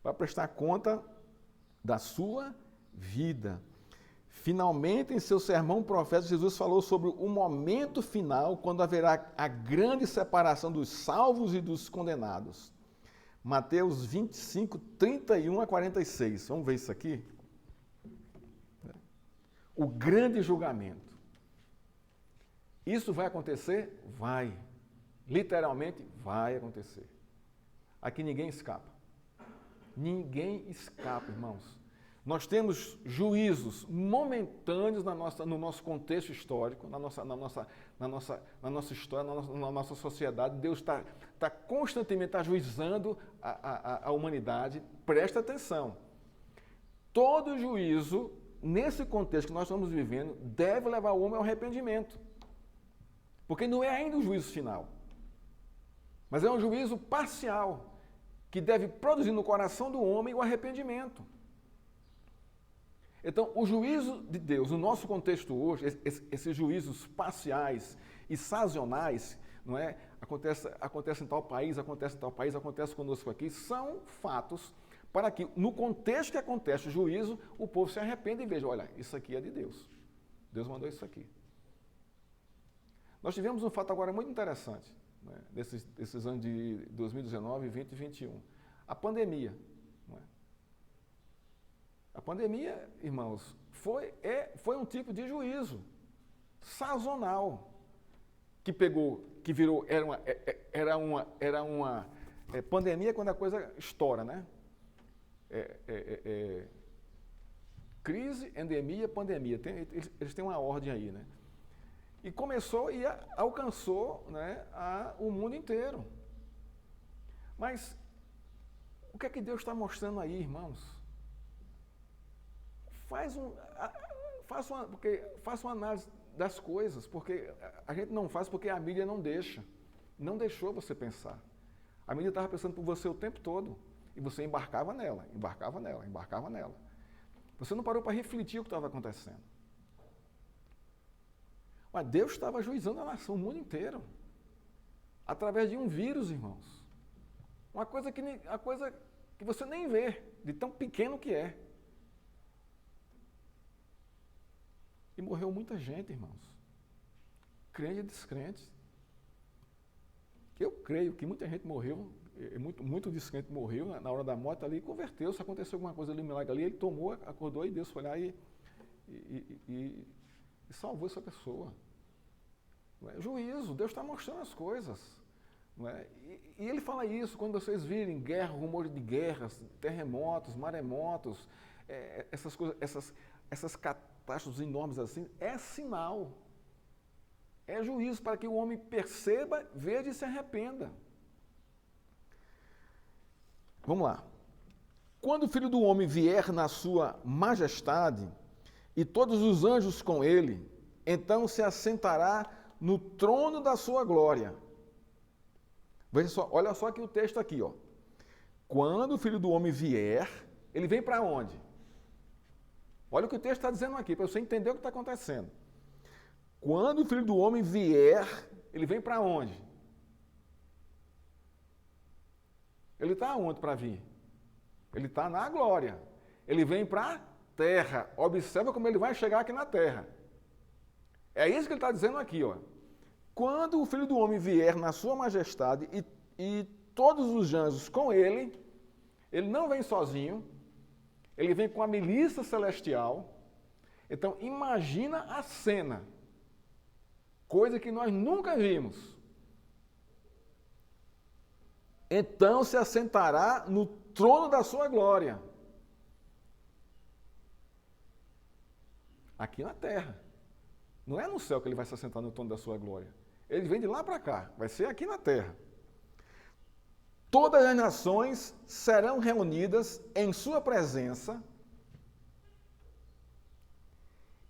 para prestar conta da sua vida. Finalmente, em seu sermão, o profeta Jesus falou sobre o momento final, quando haverá a grande separação dos salvos e dos condenados. Mateus 25, 31 a 46. Vamos ver isso aqui? O grande julgamento. Isso vai acontecer? Vai. Literalmente, vai acontecer. Aqui ninguém escapa. Ninguém escapa, irmãos. Nós temos juízos momentâneos no nosso contexto histórico, na nossa história, na nossa sociedade. Deus está constantemente ajuizando a humanidade. Presta atenção. Todo juízo, nesse contexto que nós estamos vivendo, deve levar o homem ao arrependimento. Porque não é ainda o juízo final. Mas é um juízo parcial, que deve produzir no coração do homem o arrependimento. Então, o juízo de Deus, no nosso contexto hoje, esses juízos parciais e sazonais, não é? Acontece em tal país, acontece conosco aqui, são fatos para que, no contexto que acontece o juízo, o povo se arrependa e veja, olha, isso aqui é de Deus. Deus mandou isso aqui. Nós tivemos um fato agora muito interessante, né, desses anos de 2019, 20 e 21. A pandemia. Não é? A pandemia, irmãos, foi um tipo de juízo sazonal que virou, era uma pandemia quando a coisa estoura, né? Crise, endemia, pandemia. Eles têm uma ordem aí, né? E começou e alcançou, né, o mundo inteiro. Mas o que é que Deus está mostrando aí, irmãos? Faça uma análise das coisas, porque a gente não faz porque a mídia não deixa. Não deixou você pensar. A mídia estava pensando por você o tempo todo. E você embarcava nela. Você não parou para refletir o que estava acontecendo. Mas Deus estava ajuizando a nação, o mundo inteiro. Através de um vírus, irmãos. Uma coisa que você nem vê, de tão pequeno que é. E morreu muita gente, irmãos. Crente e descrente. Eu creio que muita gente morreu, muito descrente morreu na hora da morte ali e converteu. Se aconteceu alguma coisa ali, um milagre ali, ele tomou, acordou e Deus foi lá e salvou essa pessoa. Não é? Juízo, Deus está mostrando as coisas. Não é? E ele fala isso, quando vocês virem guerra, rumores de guerras, terremotos, maremotos, essas coisas, essas catástrofes enormes assim, é sinal. É juízo para que o homem perceba, veja e se arrependa. Vamos lá. Quando o Filho do Homem vier na sua majestade e todos os anjos com ele, então se assentará no trono da sua glória. Veja só, olha só aqui o texto aqui, ó. Quando o Filho do Homem vier, ele vem para onde? Olha o que o texto está dizendo aqui, para você entender o que está acontecendo. Quando o Filho do Homem vier, ele vem para onde? Ele está onde para vir? Ele está na glória. Ele vem para a terra. Observa como ele vai chegar aqui na terra. É isso que ele está dizendo aqui, ó. Quando o Filho do Homem vier na sua majestade e todos os anjos com ele, ele não vem sozinho, ele vem com a milícia celestial. Então, imagina a cena. Coisa que nós nunca vimos. Então se assentará no trono da sua glória. Aqui na terra. Não é no céu que ele vai se assentar no trono da sua glória. Ele vem de lá para cá. Vai ser aqui na terra. Todas as nações serão reunidas em sua presença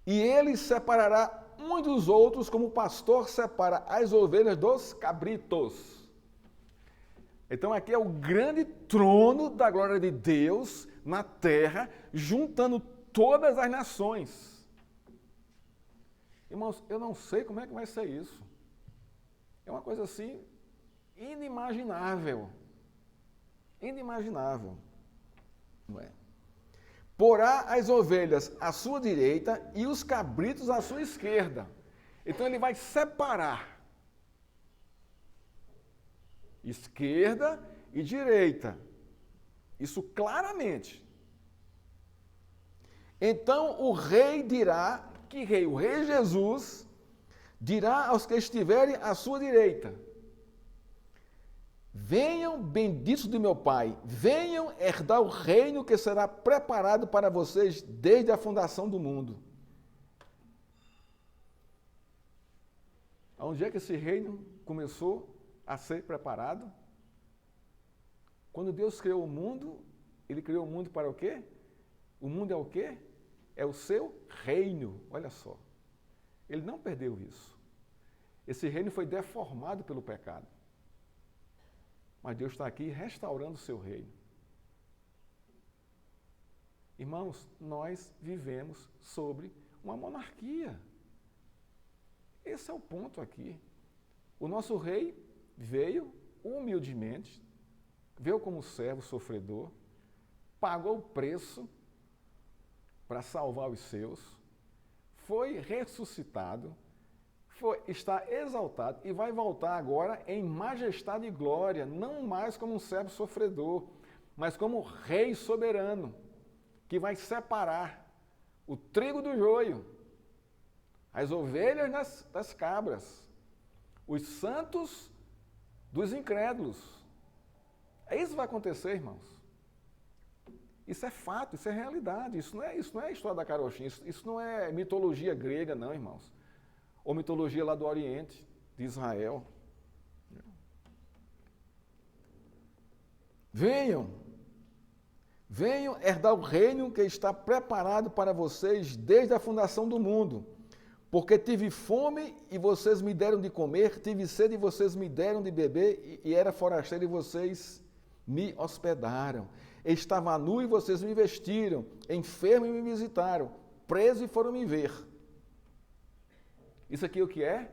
e ele separará uns dos outros como o pastor separa as ovelhas dos cabritos. Então aqui é o grande trono da glória de Deus na terra, juntando todas as nações. Irmãos, eu não sei como é que vai ser isso. É uma coisa assim inimaginável. Inimaginável. Não é? Porá as ovelhas à sua direita e os cabritos à sua esquerda. Então ele vai separar esquerda e direita. Isso claramente. Então o rei dirá, que rei? O rei Jesus dirá aos que estiverem à sua direita: Venham, benditos do meu Pai, venham herdar o reino que será preparado para vocês desde a fundação do mundo. Onde é que esse reino começou a ser preparado? Quando Deus criou o mundo, Ele criou o mundo para o quê? O mundo é o quê? É o seu reino, olha só. Ele não perdeu isso. Esse reino foi deformado pelo pecado. Mas Deus está aqui restaurando o seu reino. Irmãos, nós vivemos sobre uma monarquia. Esse é o ponto aqui. O nosso rei veio humildemente, veio como servo sofredor, pagou o preço para salvar os seus, foi ressuscitado, está exaltado e vai voltar agora em majestade e glória, não mais como um servo sofredor, mas como rei soberano, que vai separar o trigo do joio, as ovelhas das cabras, os santos dos incrédulos. É isso que vai acontecer, irmãos. Isso é fato, isso é realidade, isso não é história da carochinha, isso não é mitologia grega, não, irmãos. Ou mitologia lá do Oriente, de Israel. Venham herdar o reino que está preparado para vocês desde a fundação do mundo. Porque tive fome e vocês me deram de comer, tive sede e vocês me deram de beber, e era forasteiro e vocês me hospedaram. Estava nu e vocês me vestiram, enfermo e me visitaram, preso e foram me ver. Isso aqui o que é?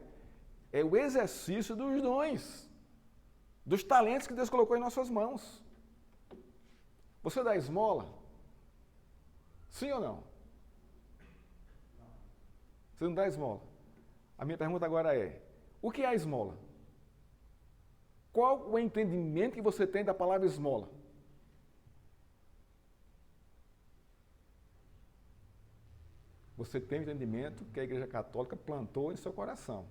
É o exercício dos dons, dos talentos que Deus colocou em nossas mãos. Você dá esmola? Sim ou não? Você não dá esmola? A minha pergunta agora é, o que é a esmola? Qual o entendimento que você tem da palavra esmola? Você tem o entendimento que a Igreja Católica plantou em seu coração.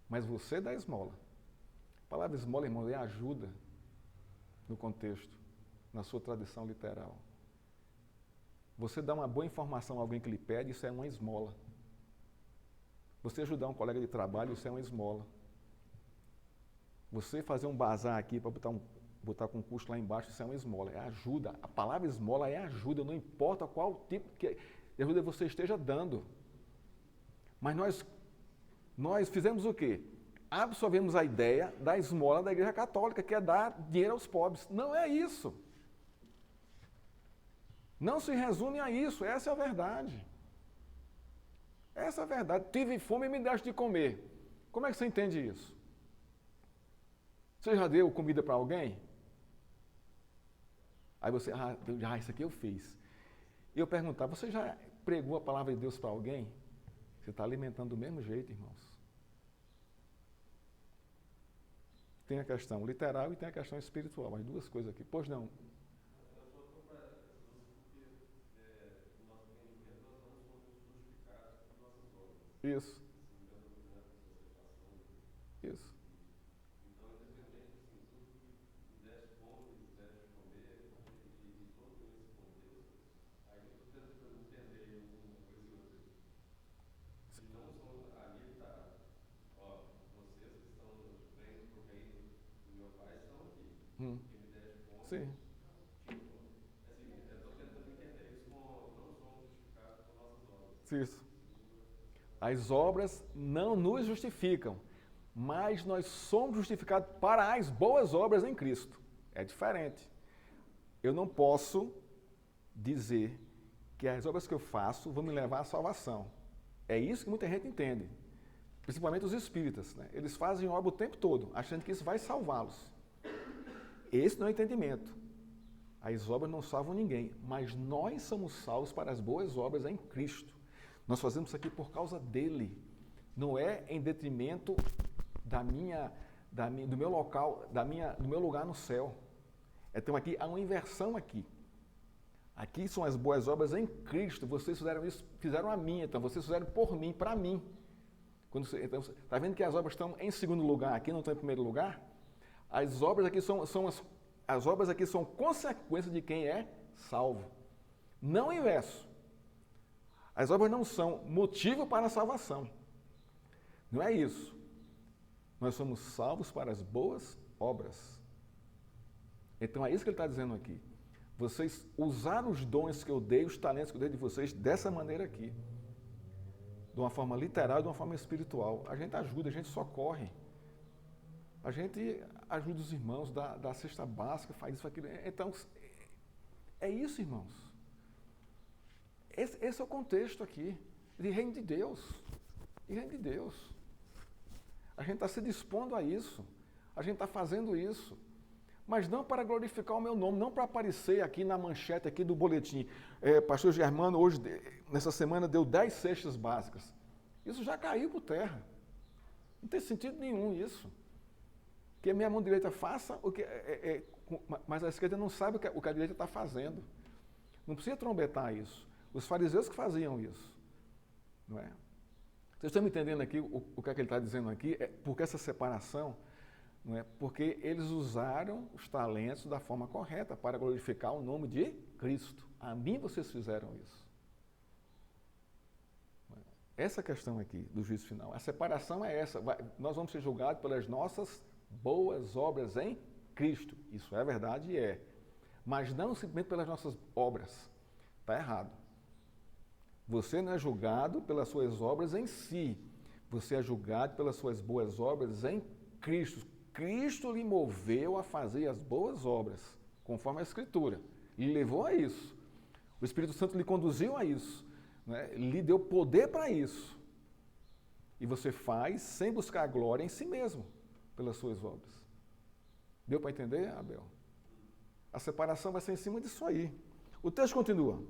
Mas você dá esmola. A palavra esmola, irmão, é ajuda no contexto, na sua tradição literal. Você dá uma boa informação a alguém que lhe pede, isso é uma esmola. Você ajudar um colega de trabalho, isso é uma esmola. Você fazer um bazar aqui para botar com custo lá embaixo, isso é uma esmola, é ajuda. A palavra esmola é ajuda, não importa qual tipo de ajuda você esteja dando. Mas nós fizemos o quê? Absorvemos a ideia da esmola da Igreja Católica, que é dar dinheiro aos pobres. Não é isso. Não se resume a isso, essa é a verdade. Essa é a verdade. Tive fome e me deste de comer. Como é que você entende isso? Você já deu comida para alguém? Aí você, isso aqui eu fiz. E eu perguntava, você já pregou a palavra de Deus para alguém? Você está alimentando do mesmo jeito, irmãos. Tem a questão literal e tem a questão espiritual, as duas coisas aqui. Pois não. Isso. Isso. Então, independente assim, tudo que me desse fome, me desse de comer, e todo esse contexto, aí eu estou tentando entender uma coisa e outra. Se não são, ali está, vocês que estão bem para o reino do meu pai estão aqui. Que me desse fome. Sim. Assim, eu estou tentando entender isso como não somos justificados por nossas obras. Isso. As obras não nos justificam, mas nós somos justificados para as boas obras em Cristo. É diferente. Eu não posso dizer que as obras que eu faço vão me levar à salvação. É isso que muita gente entende, principalmente os espíritas, né? Eles fazem obra o tempo todo, achando que isso vai salvá-los. Esse não é o entendimento. As obras não salvam ninguém, mas nós somos salvos para as boas obras em Cristo. Nós fazemos isso aqui por causa dele. Não é em detrimento do meu local, do meu lugar no céu. Então aqui há uma inversão aqui. Aqui são as boas obras em Cristo. Vocês fizeram isso, fizeram a mim, então vocês fizeram por mim, para mim. Então, está vendo que as obras estão em segundo lugar aqui, não estão em primeiro lugar? As obras aqui as obras aqui são consequência de quem é salvo. Não o inverso. As obras não são motivo para a salvação. Não é isso. Nós somos salvos para as boas obras. Então é isso que ele está dizendo aqui. Vocês usaram os dons que eu dei, os talentos que eu dei de vocês, dessa maneira aqui. De uma forma literal e de uma forma espiritual. A gente ajuda, a gente socorre. A gente ajuda os irmãos, dá cesta básica, faz isso, aquilo. Então, é isso, irmãos. Esse é o contexto aqui, de reino de Deus. De reino de Deus. A gente está se dispondo a isso. A gente está fazendo isso. Mas não para glorificar o meu nome, não para aparecer aqui na manchete aqui do boletim. Pastor Germano, hoje, nessa semana, deu 10 cestas básicas. Isso já caiu por terra. Não tem sentido nenhum isso. Que a minha mão direita faça o que mas a esquerda não sabe o que a direita está fazendo. Não precisa trombetar isso. Os fariseus que faziam isso. Não é? Vocês estão me entendendo aqui o que é que ele está dizendo aqui? Porque essa separação, não é? Porque eles usaram os talentos da forma correta para glorificar o nome de Cristo. A mim vocês fizeram isso. Essa questão aqui do juízo final. A separação é essa. Nós vamos ser julgados pelas nossas boas obras em Cristo. Isso é verdade e é. Mas não simplesmente pelas nossas obras. Está errado. Você não é julgado pelas suas obras em si. Você é julgado pelas suas boas obras em Cristo. Cristo lhe moveu a fazer as boas obras, conforme a Escritura. Lhe levou a isso. O Espírito Santo lhe conduziu a isso. Né? Lhe deu poder para isso. E você faz sem buscar glória em si mesmo, pelas suas obras. Deu para entender, Abel? A separação vai ser em cima disso aí. O texto continua.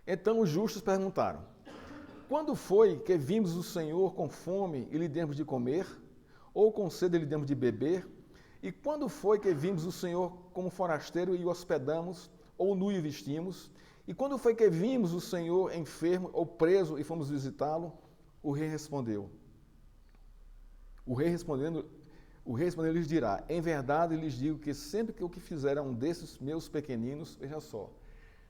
Então os justos perguntaram: quando foi que vimos o Senhor com fome e lhe demos de comer? Ou com sede e lhe demos de beber? E quando foi que vimos o Senhor como forasteiro e o hospedamos? Ou nu e vestimos? E quando foi que vimos o Senhor enfermo ou preso e fomos visitá-lo? O rei respondeu. O rei respondendo lhes dirá: em verdade lhes digo que sempre que o que fizeram um desses meus pequeninos, veja só,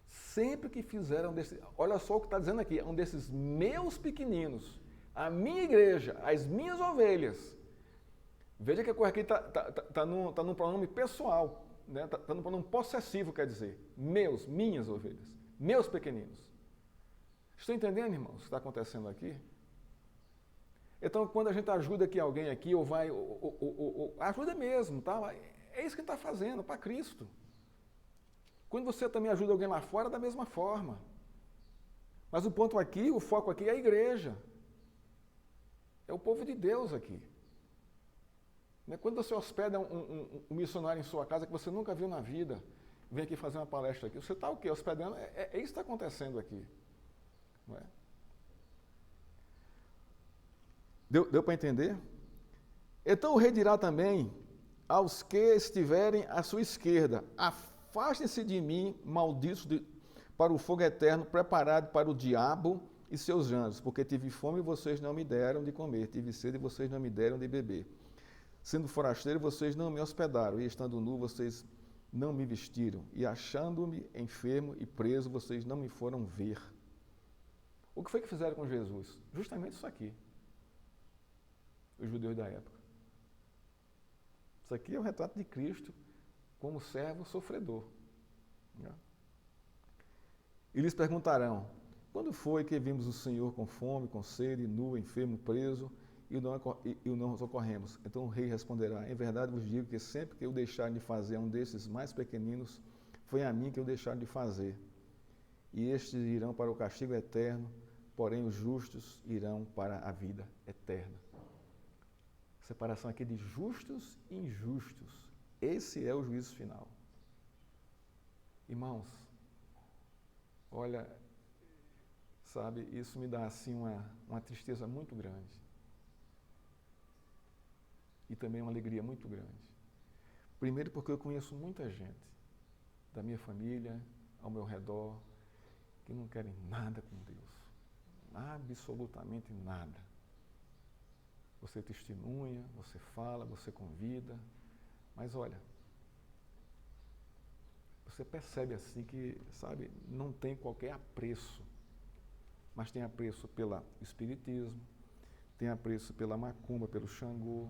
sempre que fizeram desses, olha só o que está dizendo aqui, um desses meus pequeninos, a minha igreja, as minhas ovelhas. Veja que a coisa aqui está num pronome pessoal, né? Está num pronome possessivo, quer dizer, minhas ovelhas, meus pequeninos. Estão entendendo, irmãos, o que está acontecendo aqui? Então, quando a gente ajuda aqui alguém aqui, ou vai, ajuda mesmo, tá? É isso que está fazendo, para Cristo. Quando você também ajuda alguém lá fora, da mesma forma. Mas o ponto aqui, o foco aqui é a igreja. É o povo de Deus aqui. Quando você hospeda um missionário em sua casa que você nunca viu na vida, vem aqui fazer uma palestra aqui, você está o quê? Hospedando? É isso que está acontecendo aqui. Não é? Deu para entender? Então o rei dirá também aos que estiverem à sua esquerda: afastem-se de mim, malditos, para o fogo eterno, preparado para o diabo e seus anjos, porque tive fome e vocês não me deram de comer, tive sede e vocês não me deram de beber. Sendo forasteiro, vocês não me hospedaram, e estando nu, vocês não me vestiram, e achando-me enfermo e preso, vocês não me foram ver. O que foi que fizeram com Jesus? Justamente isso aqui. Os judeus da época. Isso aqui é o retrato de Cristo como servo sofredor. E lhes perguntarão: quando foi que vimos o Senhor com fome, com sede, nu, enfermo, preso, e não nos socorremos? Então o rei responderá: em verdade vos digo que sempre que eu deixar de fazer a um desses mais pequeninos, foi a mim que eu deixar de fazer. E estes irão para o castigo eterno, porém os justos irão para a vida eterna. Separação aqui de justos e injustos. Esse é o juízo final. Irmãos, olha, sabe, isso me dá assim uma tristeza muito grande. E também uma alegria muito grande. Primeiro porque eu conheço muita gente da minha família, ao meu redor, que não querem nada com Deus. Absolutamente nada. Você testemunha, você fala, você convida, mas olha, você percebe assim que, sabe, não tem qualquer apreço, mas tem apreço pelo espiritismo, tem apreço pela macumba, pelo Xangô,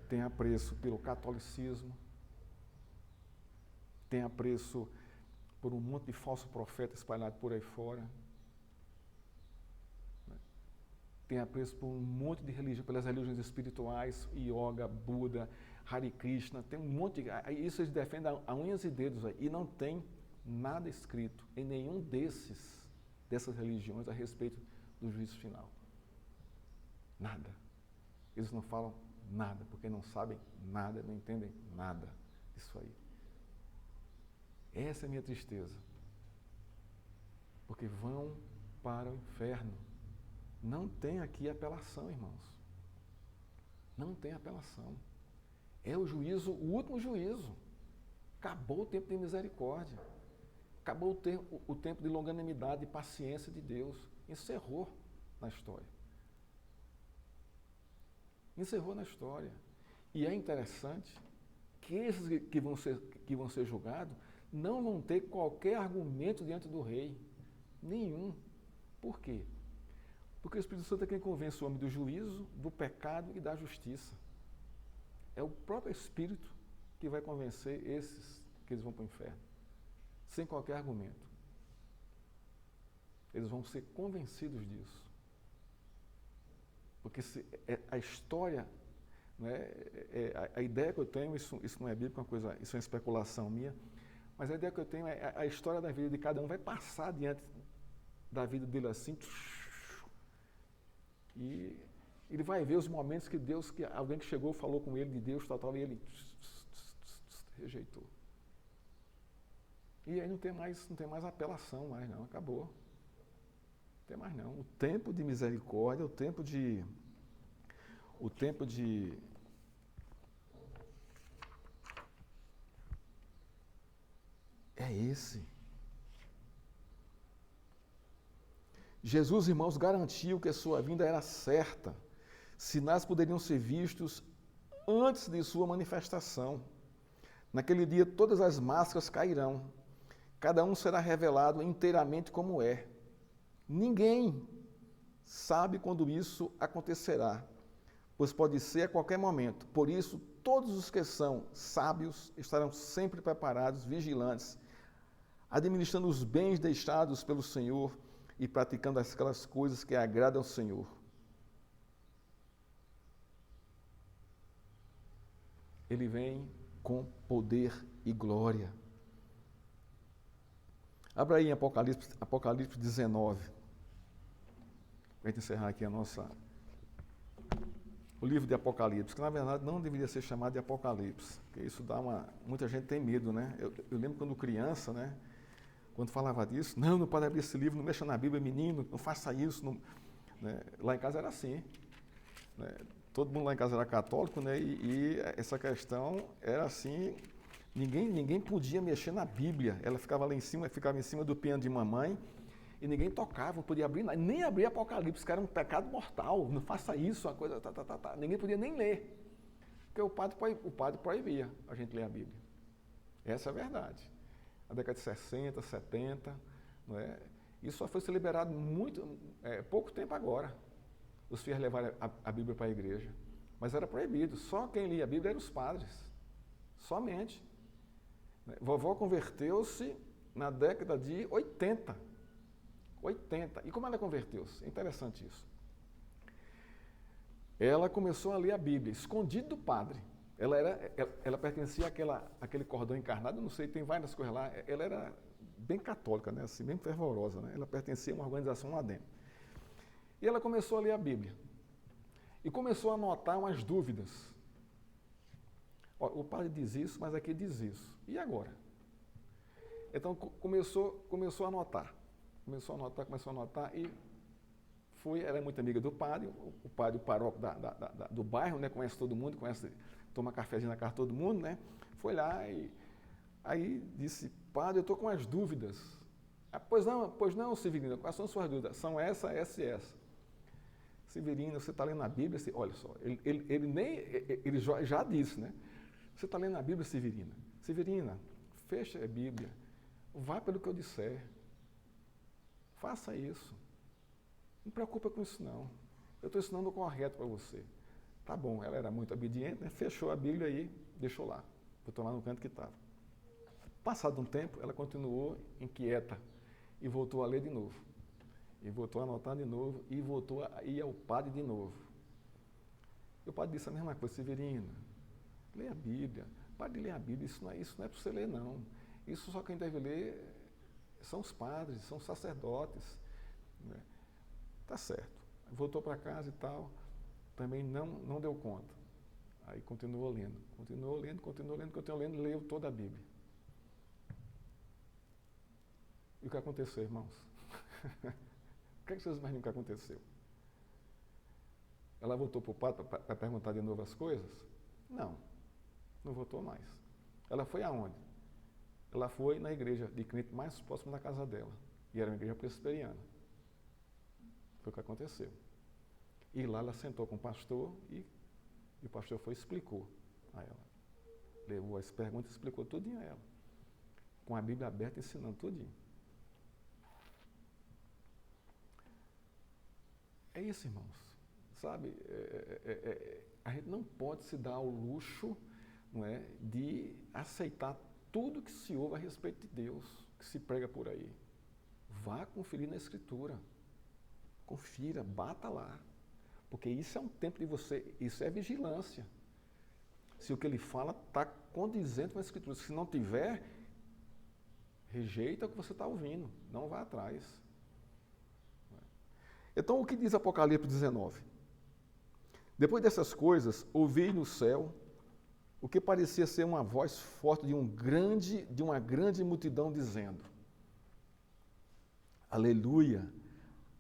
tem apreço pelo catolicismo, tem apreço por um monte de falso profeta espalhado por aí fora, tem apreço por um monte de religião, pelas religiões espirituais, Yoga, Buda, Hare Krishna, tem um monte de... Isso eles defendem a unhas e dedos aí, e não tem nada escrito em nenhum dessas religiões a respeito do juízo final. Nada. Eles não falam nada, porque não sabem nada, não entendem nada disso aí. Essa é a minha tristeza. Porque vão para o inferno. Não tem aqui apelação, irmãos. Não tem apelação. É o juízo, o último juízo. Acabou o tempo de misericórdia. Acabou o tempo de longanimidade e paciência de Deus. Encerrou na história. Encerrou na história. E é interessante que esses que vão ser julgados não vão ter qualquer argumento diante do rei. Nenhum. Por quê? Porque o Espírito Santo é quem convence o homem do juízo, do pecado e da justiça. É o próprio Espírito que vai convencer esses que eles vão para o inferno. Sem qualquer argumento. Eles vão ser convencidos disso. Porque a história, né, a ideia que eu tenho, isso não é bíblico, isso é uma especulação minha, mas a ideia que eu tenho é a história da vida de cada um vai passar diante da vida dele assim, e ele vai ver os momentos que Deus, que alguém que chegou falou com ele de Deus, tal, e ele rejeitou. E aí não tem mais apelação mais não, acabou. Não tem mais não. O tempo de misericórdia, o tempo de é esse. Jesus, irmãos, garantiu que a sua vinda era certa. Sinais poderiam ser vistos antes de sua manifestação. Naquele dia todas as máscaras cairão. Cada um será revelado inteiramente como é. Ninguém sabe quando isso acontecerá, pois pode ser a qualquer momento. Por isso, todos os que são sábios estarão sempre preparados, vigilantes, administrando os bens deixados pelo Senhor e praticando aquelas coisas que agradam ao Senhor. Ele vem com poder e glória. Abra aí em Apocalipse 19. Para a gente encerrar aqui o livro de Apocalipse, que na verdade não deveria ser chamado de Apocalipse, porque isso muita gente tem medo, né? Eu lembro quando criança, né? Quando falava disso, não pode abrir esse livro, não mexa na Bíblia, menino, não faça isso. Não, né? Lá em casa era assim. Né? Todo mundo lá em casa era católico, né? E essa questão era assim, ninguém podia mexer na Bíblia. Ela ficava lá em cima, ficava em cima do piano de mamãe, e ninguém tocava, não podia abrir, nem abrir Apocalipse, que era um pecado mortal, não faça isso, uma coisa, ninguém podia nem ler, porque o padre proibia a gente ler a Bíblia. Essa é a verdade. Na década de 60, 70, não é? Isso só foi ser liberado pouco tempo agora, os fiéis levaram a Bíblia para a igreja, mas era proibido, só quem lia a Bíblia eram os padres, somente. Vovó converteu-se na década de 80. E como ela converteu-se? É interessante isso. Ela começou a ler a Bíblia, escondido do padre. Ela pertencia àquele cordão encarnado, não sei, tem várias coisas lá. Ela era bem católica, né? Assim, bem fervorosa, né? Ela pertencia a uma organização lá dentro. E ela começou a ler a Bíblia. E começou a anotar umas dúvidas. Ó, o padre diz isso, mas aqui diz isso. E agora? Então começou a anotar. Começou a anotar e era muito amiga do padre, o padre, o paróquio do bairro, né? Conhece todo mundo, toma cafezinho na casa de todo mundo, né? Foi lá e aí disse, padre, eu estou com as dúvidas. Ah, pois não, Severina, quais são suas dúvidas? São essa. Severina, você está lendo a Bíblia? Olha só, ele já disse, né? Você está lendo a Bíblia, Severina? Severina, fecha a Bíblia, vá pelo que eu disser. Faça isso. Não preocupa com isso, não. Eu estou ensinando o correto para você. Tá bom, ela era muito obediente, né? Fechou a Bíblia aí, deixou lá. Botou lá no canto que estava. Passado um tempo, ela continuou inquieta e voltou a ler de novo. E voltou a anotar de novo e voltou a ir ao padre de novo. E o padre disse a mesma coisa: Severina, leia a Bíblia. Padre, ler a Bíblia, isso não é para você ler, não. Isso só quem deve ler são os padres, são os sacerdotes. Né? Tá certo. Voltou para casa e tal, também não deu conta. Aí continuou lendo, leu toda a Bíblia. E o que aconteceu, irmãos? O que vocês imaginam que aconteceu? Ela voltou para o padre para perguntar de novo as coisas? Não voltou mais. Ela foi aonde? Ela foi na igreja de crente mais próxima da casa dela. E era uma igreja presbiteriana. Foi o que aconteceu. E lá ela sentou com o pastor e o pastor foi e explicou a ela. Levou as perguntas e explicou tudinho a ela. Com a Bíblia aberta, ensinando tudinho. É isso, irmãos. Sabe, a gente não pode se dar ao luxo, não é, de aceitar tudo que se ouve a respeito de Deus, que se prega por aí. Vá conferir na Escritura. Confira, bata lá. Porque isso é um tempo de você, isso é vigilância. Se o que ele fala está condizente com a Escritura. Se não tiver, rejeita o que você está ouvindo. Não vá atrás. Então, o que diz Apocalipse 19? Depois dessas coisas, ouvi no céu o que parecia ser uma voz forte de uma grande multidão dizendo: Aleluia!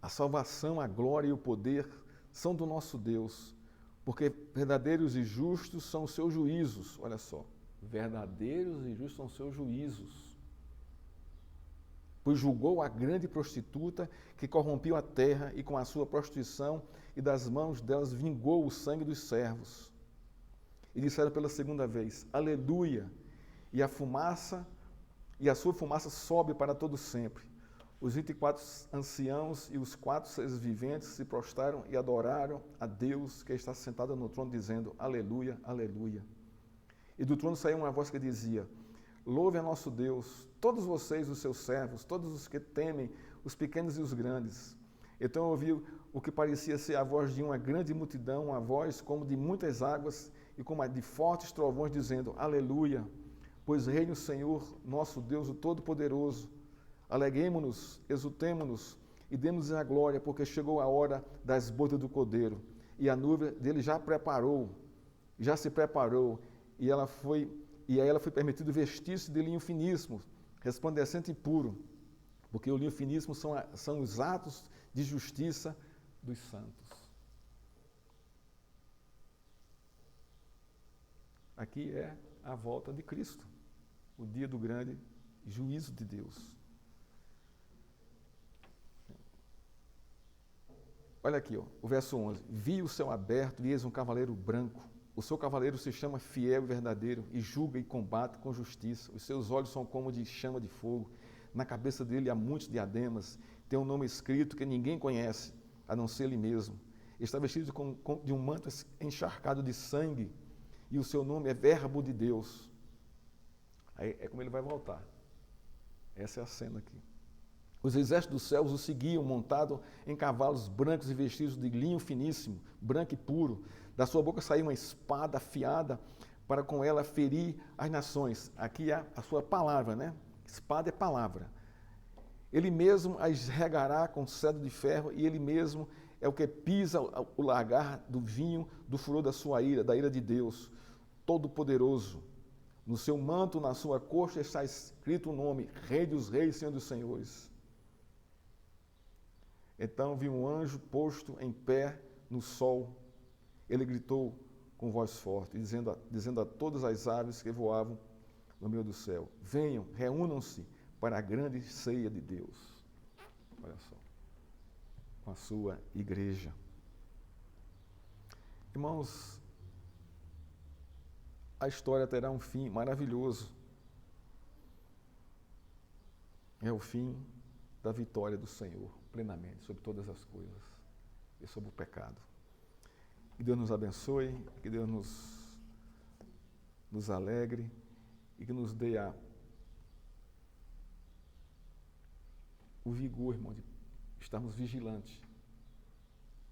A salvação, a glória e o poder são do nosso Deus, porque verdadeiros e justos são os seus juízos. Olha só, verdadeiros e justos são os seus juízos. Pois julgou a grande prostituta que corrompeu a terra e com a sua prostituição e das mãos delas vingou o sangue dos servos. E disseram pela segunda vez: Aleluia! E a sua fumaça sobe para todo sempre. Os 24 anciãos e os 4 seres viventes se prostraram e adoraram a Deus que está sentado no trono, dizendo: Aleluia, aleluia. E do trono saiu uma voz que dizia: Louve a nosso Deus, todos vocês, os seus servos, todos os que temem, os pequenos e os grandes. Então eu ouvi o que parecia ser a voz de uma grande multidão, uma voz como de muitas águas e como a de fortes trovões, dizendo: Aleluia, pois reina o Senhor, nosso Deus, o Todo-Poderoso. Alegremo-nos, exultemo-nos e demos-lhe a glória, porque chegou a hora das bodas do Cordeiro. E a nuvem dele já se preparou, e a ela foi permitido vestir-se de linho finíssimo, resplandecente e puro, porque o linho finíssimo são os atos de justiça dos santos. Aqui é a volta de Cristo, o dia do grande juízo de Deus. Olha aqui, o verso 11. Vi o céu aberto e eis um cavaleiro branco. O seu cavaleiro se chama Fiel e Verdadeiro e julga e combate com justiça. Os seus olhos são como de chama de fogo. Na cabeça dele há muitos diademas. Tem um nome escrito que ninguém conhece, a não ser ele mesmo. Está vestido de um manto encharcado de sangue e o seu nome é Verbo de Deus. Aí é como ele vai voltar. Essa é a cena aqui. Os exércitos dos céus o seguiam, montado em cavalos brancos e vestidos de linho finíssimo, branco e puro. Da sua boca saiu uma espada afiada para com ela ferir as nações. Aqui é a sua palavra, né? Espada é palavra. Ele mesmo as regará com cetro de ferro e ele mesmo é o que pisa o lagar do vinho do furor da sua ira, da ira de Deus, Todo-Poderoso. No seu manto, na sua coxa, está escrito o nome, Rei dos Reis, Senhor dos Senhores. Então vi um anjo posto em pé no sol. Ele gritou com voz forte, dizendo a todas as aves que voavam no meio do céu: Venham, reúnam-se para a grande ceia de Deus. Olha só, com a sua igreja. Irmãos, a história terá um fim maravilhoso. É o fim da vitória do Senhor, plenamente, sobre todas as coisas e sobre o pecado. Que Deus nos abençoe, que Deus nos alegre e que nos dê o vigor, irmão, de estarmos vigilantes,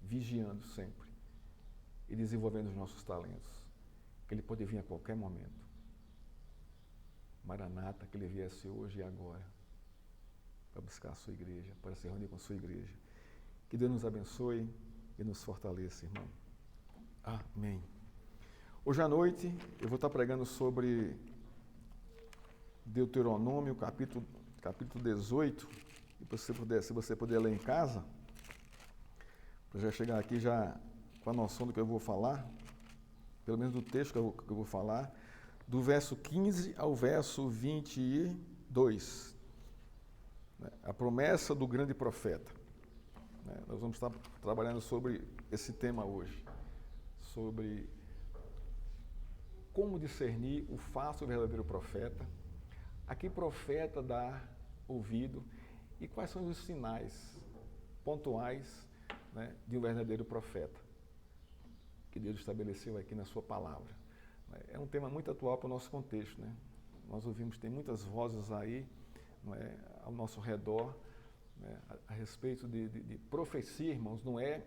vigiando sempre e desenvolvendo os nossos talentos, que Ele pode vir a qualquer momento. Maranata, que Ele viesse hoje e agora, para buscar a sua igreja, para se reunir com a sua igreja. Que Deus nos abençoe e nos fortaleça, irmão. Amém. Hoje à noite eu vou estar pregando sobre Deuteronômio, capítulo 18. E se você puder ler em casa, para já chegar aqui já com a noção do que eu vou falar, pelo menos do texto que eu vou falar, do verso 15 ao verso 22. A promessa do grande profeta. Nós vamos estar trabalhando sobre esse tema hoje, sobre como discernir o falso e o verdadeiro profeta, a que profeta dar ouvido e quais são os sinais pontuais, né, de um verdadeiro profeta que Deus estabeleceu aqui na sua palavra. É um tema muito atual para o nosso contexto, né? Nós ouvimos, tem muitas vozes aí, não é, ao nosso redor, né, a respeito de profecia, irmãos, não é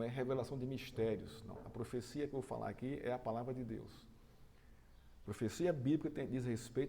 revelação de mistérios. Não. A profecia que eu vou falar aqui é a palavra de Deus. Profecia bíblica diz respeito